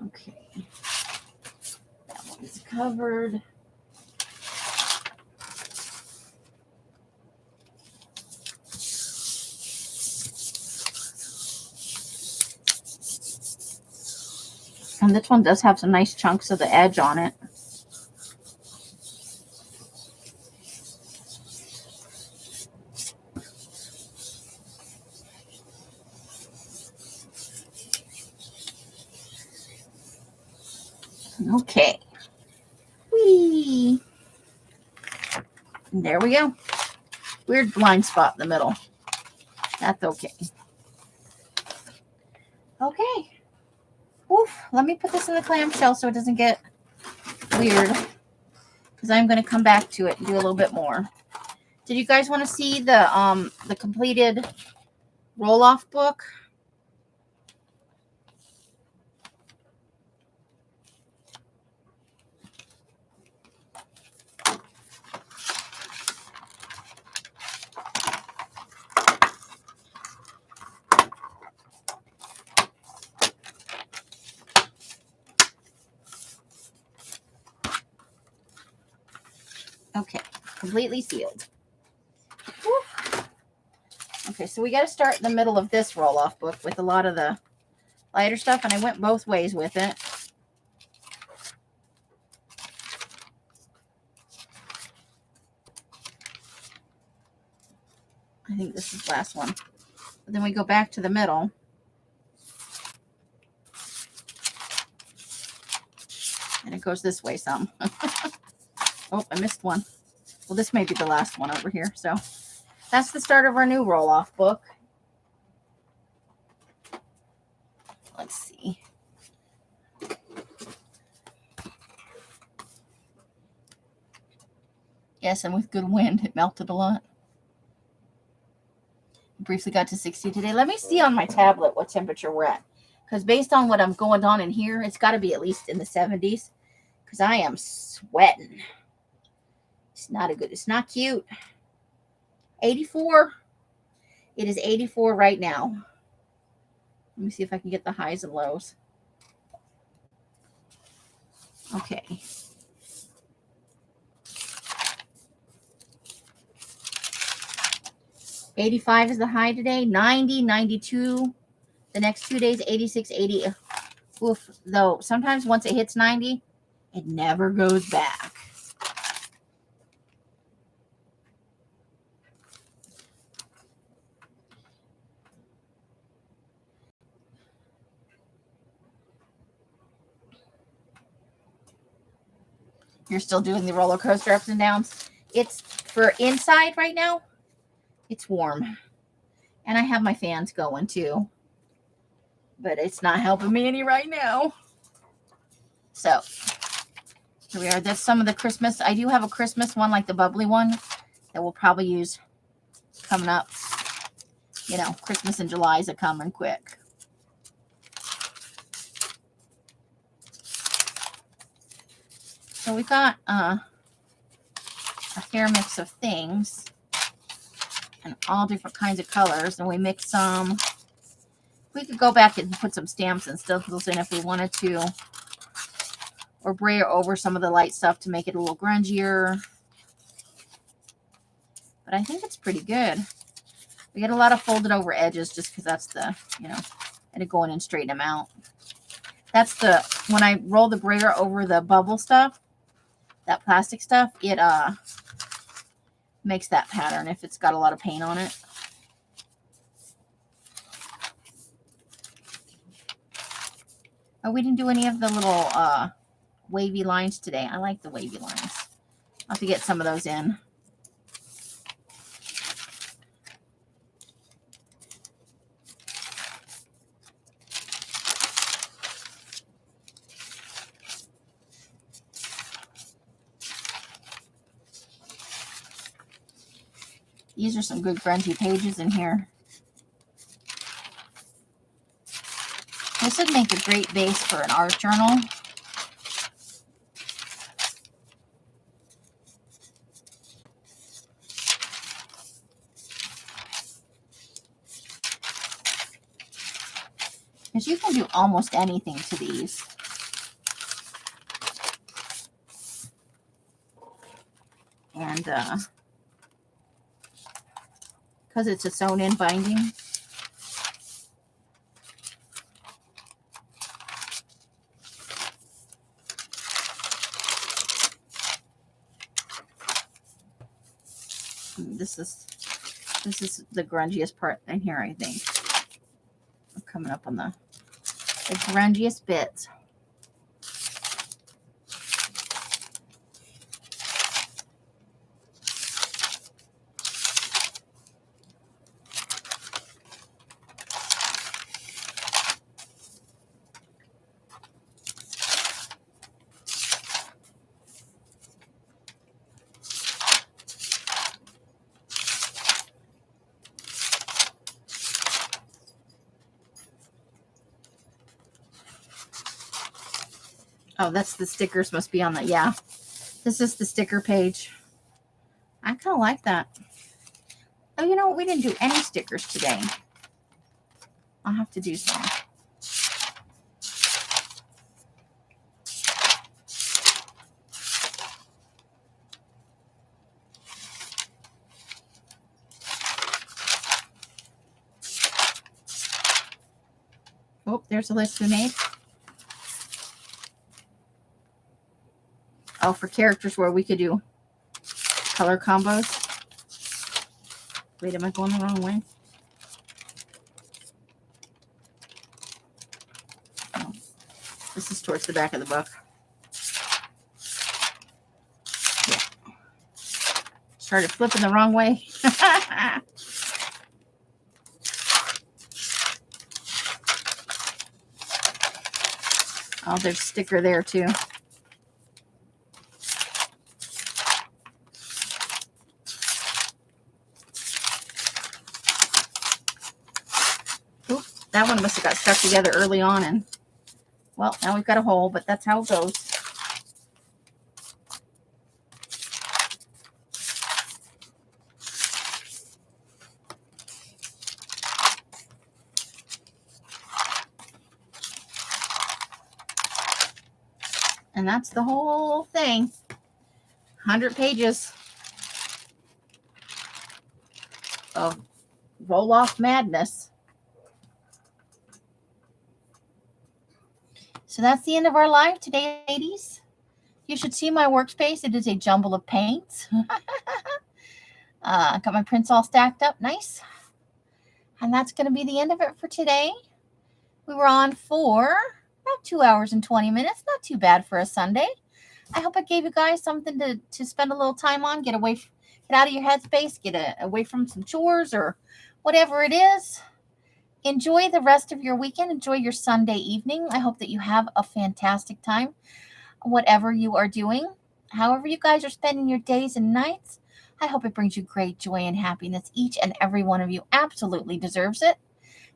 Speaker 1: Okay. That one's covered. And this one does have some nice chunks of the edge on it. Okay. Whee! And there we go. Weird blind spot in the middle. That's okay. Okay. Oof. Let me put this in the clamshell so it doesn't get weird, because I'm going to come back to it and do a little bit more. Did you guys want to see the completed roll-off book? Okay, completely sealed. Woo. Okay, so we got to start in the middle of this roll-off book with a lot of the lighter stuff, and I went both ways with it. I think this is the last one. But then we go back to the middle. And it goes this way some. Oh, I missed one. Well, this may be the last one over here. So that's the start of our new roll-off book. Let's see. Yes, and with good wind, it melted a lot. Briefly got to 60 today. Let me see on my tablet what temperature we're at. Because based on what I'm going on in here, it's got to be at least in the 70s. Because I am sweating. It's not a good, it's not cute. 84. It is 84 right now. Let me see if I can get the highs and lows. Okay. $85 is the high today. 90, 92. The next 2 days, 86, 80. Oof. Though sometimes once it hits 90, it never goes back. You're still doing the roller coaster ups and downs. It's for inside right now. It's warm. And I have my fans going too. But it's not helping me any right now. So here we are. That's some of the Christmas. I do have a Christmas one, like the bubbly one, that we'll probably use coming up. You know, Christmas in July is a coming quick. So we got a fair mix of things and all different kinds of colors, and we mix some. We could go back and put some stamps and stencils in if we wanted to, or brayer over some of the light stuff to make it a little grungier. But I think it's pretty good. We get a lot of folded over edges just because that's the, you know, and it going in straighten them out. That's the, when I roll the brayer over the bubble stuff, that plastic stuff, it makes that pattern if it's got a lot of paint on it. Oh, we didn't do any of the little wavy lines today. I like the wavy lines. I'll have to get some of those in. These are some good grungy pages in here. This would make a great base for an art journal. Because you can do almost anything to these. And because it's a sewn-in binding. This is the grungiest part in here, I think. I'm coming up on the grungiest bits. Oh, that's the stickers must be on the, yeah. This is the sticker page. I kind of like that. Oh, you know what? We didn't do any stickers today. I'll have to do some. Oh, there's a list we made. Oh, for characters where we could do color combos. Wait, am I going the wrong way? Oh, this is towards the back of the book. Yeah. Started flipping the wrong way. Oh, there's a sticker there too. That one must have got stuck together early on, and well, now we've got a hole, but that's how it goes. And that's the whole thing. 100 pages of roll-off madness. So that's the end of our live today, ladies. You should see my workspace. It is a jumble of paints. Got my prints all stacked up nice. And that's going to be the end of it for today. We were on for about 2 hours and 20 minutes. Not too bad for a Sunday. I hope I gave you guys something to spend a little time on. Get out of your headspace. Get away from some chores or whatever it is. Enjoy the rest of your weekend. Enjoy your Sunday evening. I hope that you have a fantastic time, whatever you are doing. However you guys are spending your days and nights, I hope it brings you great joy and happiness. Each and every one of you absolutely deserves it.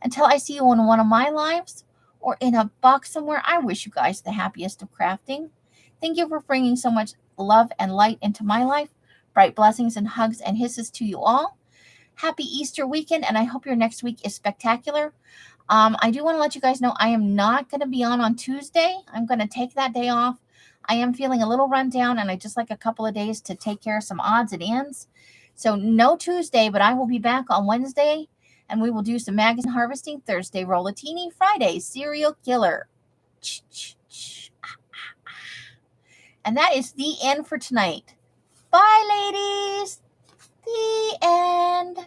Speaker 1: Until I see you in one of my lives or in a box somewhere, I wish you guys the happiest of crafting. Thank you for bringing so much love and light into my life. Bright blessings and hugs and hisses to you all. Happy Easter weekend, and I hope your next week is spectacular. I do want to let you guys know I am not going to be on Tuesday. I'm going to take that day off. I am feeling a little run down, and I just like a couple of days to take care of some odds and ends. So no Tuesday, but I will be back on Wednesday, and we will do some magazine harvesting. Thursday, Rollatini. Friday, serial killer. And that is the end for tonight. Bye, ladies. The end.